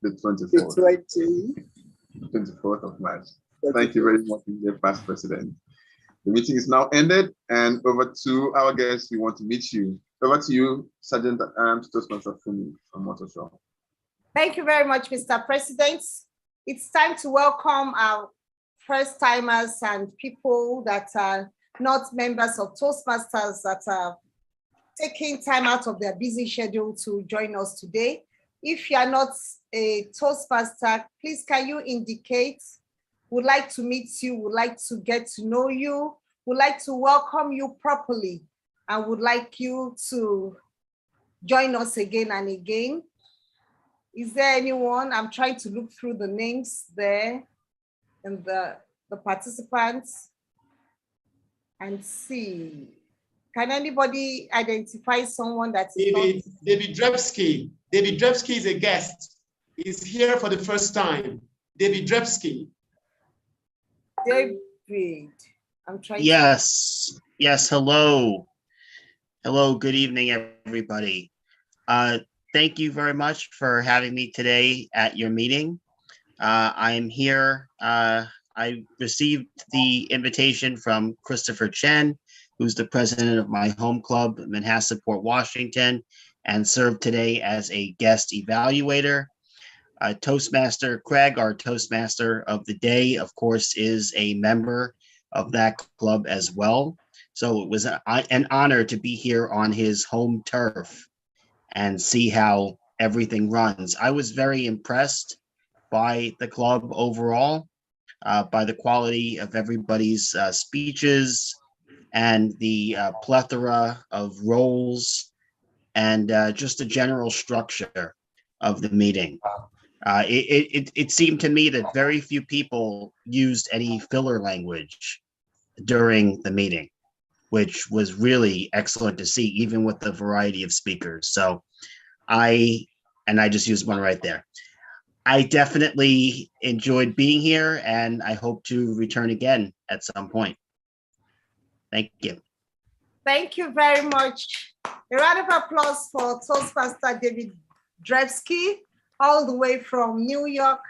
S2: The 24th.
S8: The
S2: 24th of March. Thank you very much, Mr. Past President. The meeting is now ended, and over to our guests. We want to meet you. Over to you, Sergeant at Arms Toastmaster Fumi Omotosho.
S1: Thank you very much, Mr. President. It's time to welcome our first timers and people that are not members of Toastmasters that are taking time out of their busy schedule to join us today. If you are not a Toastmaster, please can you indicate? Would like to meet you, would like to get to know you, would like to welcome you properly, and would like you to join us again and again. Is there anyone? I'm trying to look through the names there and the participants and see. Can anybody identify someone that is
S3: David Drepsky. David Drepsky is a guest. He's here for the first time. David Drepsky.
S1: David, I'm trying.
S20: Yes, yes, hello. Hello, good evening, everybody. Thank you very much for having me today at your meeting. I am here. I received the invitation from Christopher Chen, who's the president of my home club, Manhasset-Port, Washington, and served today as a guest evaluator. Toastmaster Craig, our Toastmaster of the day, of course, is a member of that club as well. So it was an honor to be here on his home turf and see how everything runs. I was very impressed by the club overall, by the quality of everybody's speeches and the plethora of roles and just the general structure of the meeting. It seemed to me that very few people used any filler language during the meeting, which was really excellent to see, even with the variety of speakers. So I just used one right there. I definitely enjoyed being here, and I hope to return again at some point. Thank you.
S1: Thank you very much. A round of applause for Toastmaster David Drepsky, all the way from New York.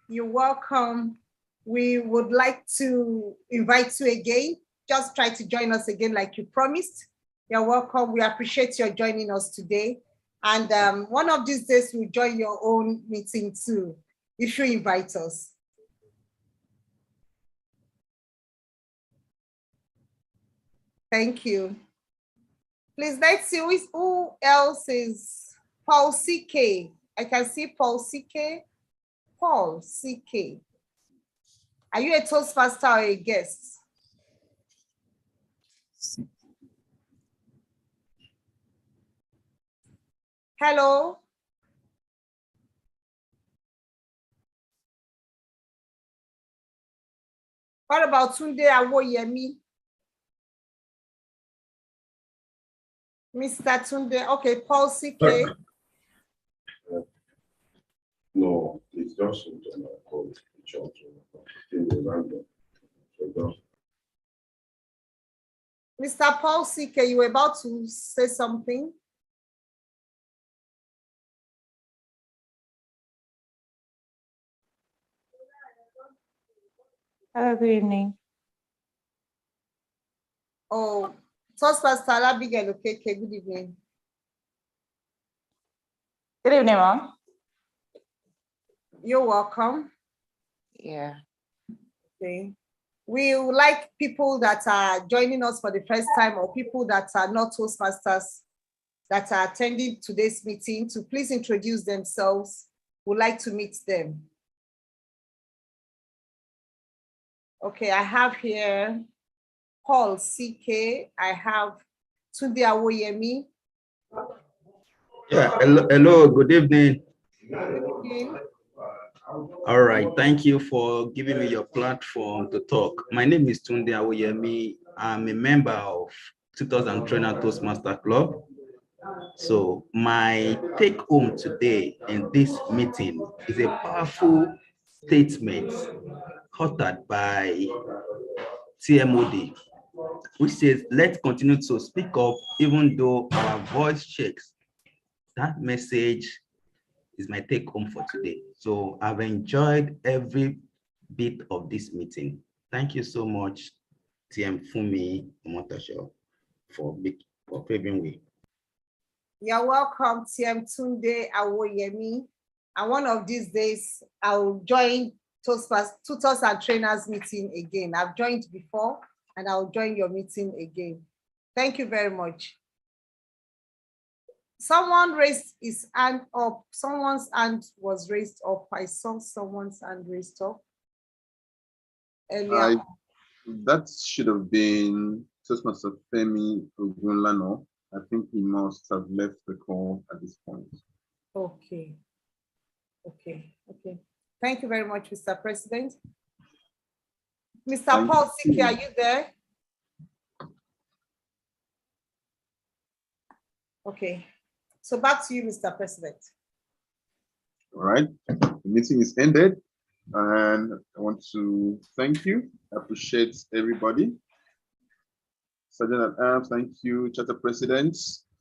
S1: You're welcome. We would like to invite you again. Just try to join us again like you promised. You're welcome. We appreciate your joining us today. And one of these days, we'll join your own meeting too, if you invite us. Thank you. Please, let's see who else is Paul CK. I can see Paul CK. Paul CK. Are you a Toastmaster or a guest? Hello. What about Tunde Awoyemi? Mr. Tunde, okay, Paul CK.
S21: No, it's just called
S1: Mr. Paul CK, you were about to say something?
S22: Hello, good evening.
S1: Oh, Toastmaster Abigail, okay, good evening.
S22: Good evening, Mom.
S1: You're welcome.
S22: Yeah.
S1: Okay. We would like people that are joining us for the first time or people that are not Toastmasters that are attending today's meeting to please introduce themselves. We'd like to meet them. Okay, I have here Paul CK. I have Tunde Awoyemi.
S23: Yeah, hello, good evening.
S1: Good evening.
S23: All right, thank you for giving me your platform to talk. My name is Tunde Awoyemi. I'm a member of 2020 Toastmaster Club. So my take home today in this meeting is a powerful statement uttered by TMOD, which says, let's continue to speak up even though our voice shakes. That message is my take home for today. So I've enjoyed every bit of this meeting. Thank you so much. TM Fumi Omotosho for paving way.
S1: You're welcome, TM Tunde Awoyemi. And one of these days, I'll join Toastmasters Tutors and Trainers meeting again. I've joined before, and I'll join your meeting again. Thank you very much. Someone raised his hand up. Someone's hand was raised up. I saw someone's hand raised up earlier.
S2: That should have been Toastmaster Femi Ogunlano. I think he must have left the call at this point.
S1: Okay. Thank you very much, Mr. President. Mr. Paul Siki, are you there? Okay. So back to you, Mr. President.
S2: All right. The meeting is ended. And I want to thank you. I appreciate everybody. Sergeant at Arms, thank you, Charter President,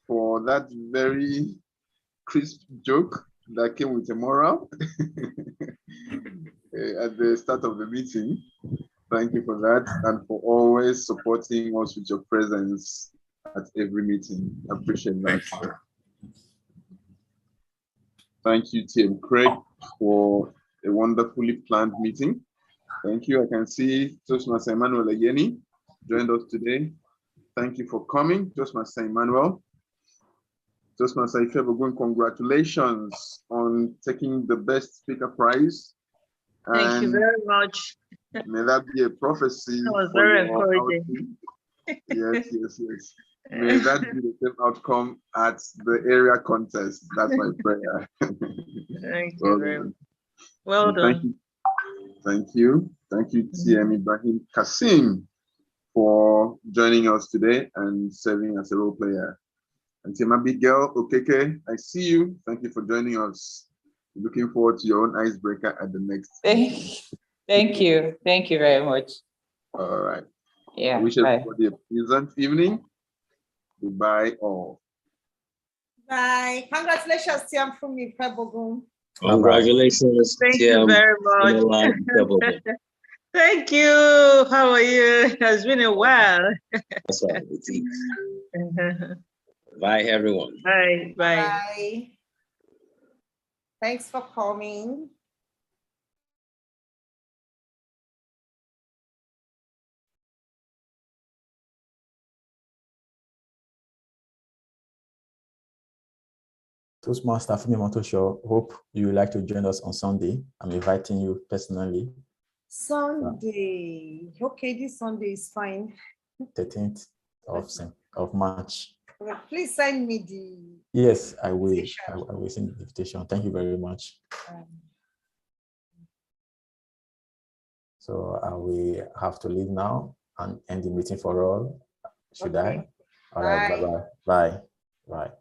S2: for that very crisp joke that came with a moral at the start of the meeting. Thank you for that and for always supporting us with your presence at every meeting. I appreciate that. Thank you, TM Craig, for a wonderfully planned meeting. Thank you. I can see Toastmaster Emmanuel Ayeni joined us today. Thank you for coming, Toastmaster Emmanuel. Toastmaster Ifebogun, congratulations on taking the Best Speaker Prize.
S11: Thank you very much.
S2: May that be a prophecy.
S11: That was
S2: for
S11: very
S2: your
S11: encouraging.
S2: Yes. May that be the same outcome at the area contest. That's my prayer.
S11: Thank you very much. Well done.
S2: Thank you, TM Ibrahim Kasim, for joining us today and serving as a role player. And TM Abigail Okeke, I see you. Thank you for joining us. Looking forward to your own icebreaker at the next.
S22: Thank you. Thank you very much.
S2: All right.
S22: Yeah.
S2: I wish everybody a pleasant evening. Goodbye all.
S1: Bye. Congratulations, TM Fumi Ifebogun.
S12: Congratulations.
S11: Thank you very much. Thank you. How are you? It has been a while.
S12: That's all. Bye, everyone.
S11: Bye.
S1: Bye. Thanks for coming.
S5: Toastmaster Fumi Motosho, hope you would like to join us on Sunday. I'm inviting you personally.
S1: Sunday. Okay, this Sunday is fine.
S5: 13th of March.
S1: Well, please send me the.
S5: Yes, I will. I will send the invitation. Thank you very much. So we have to leave now and end the meeting for all. Should I? All right. Bye-bye. Bye.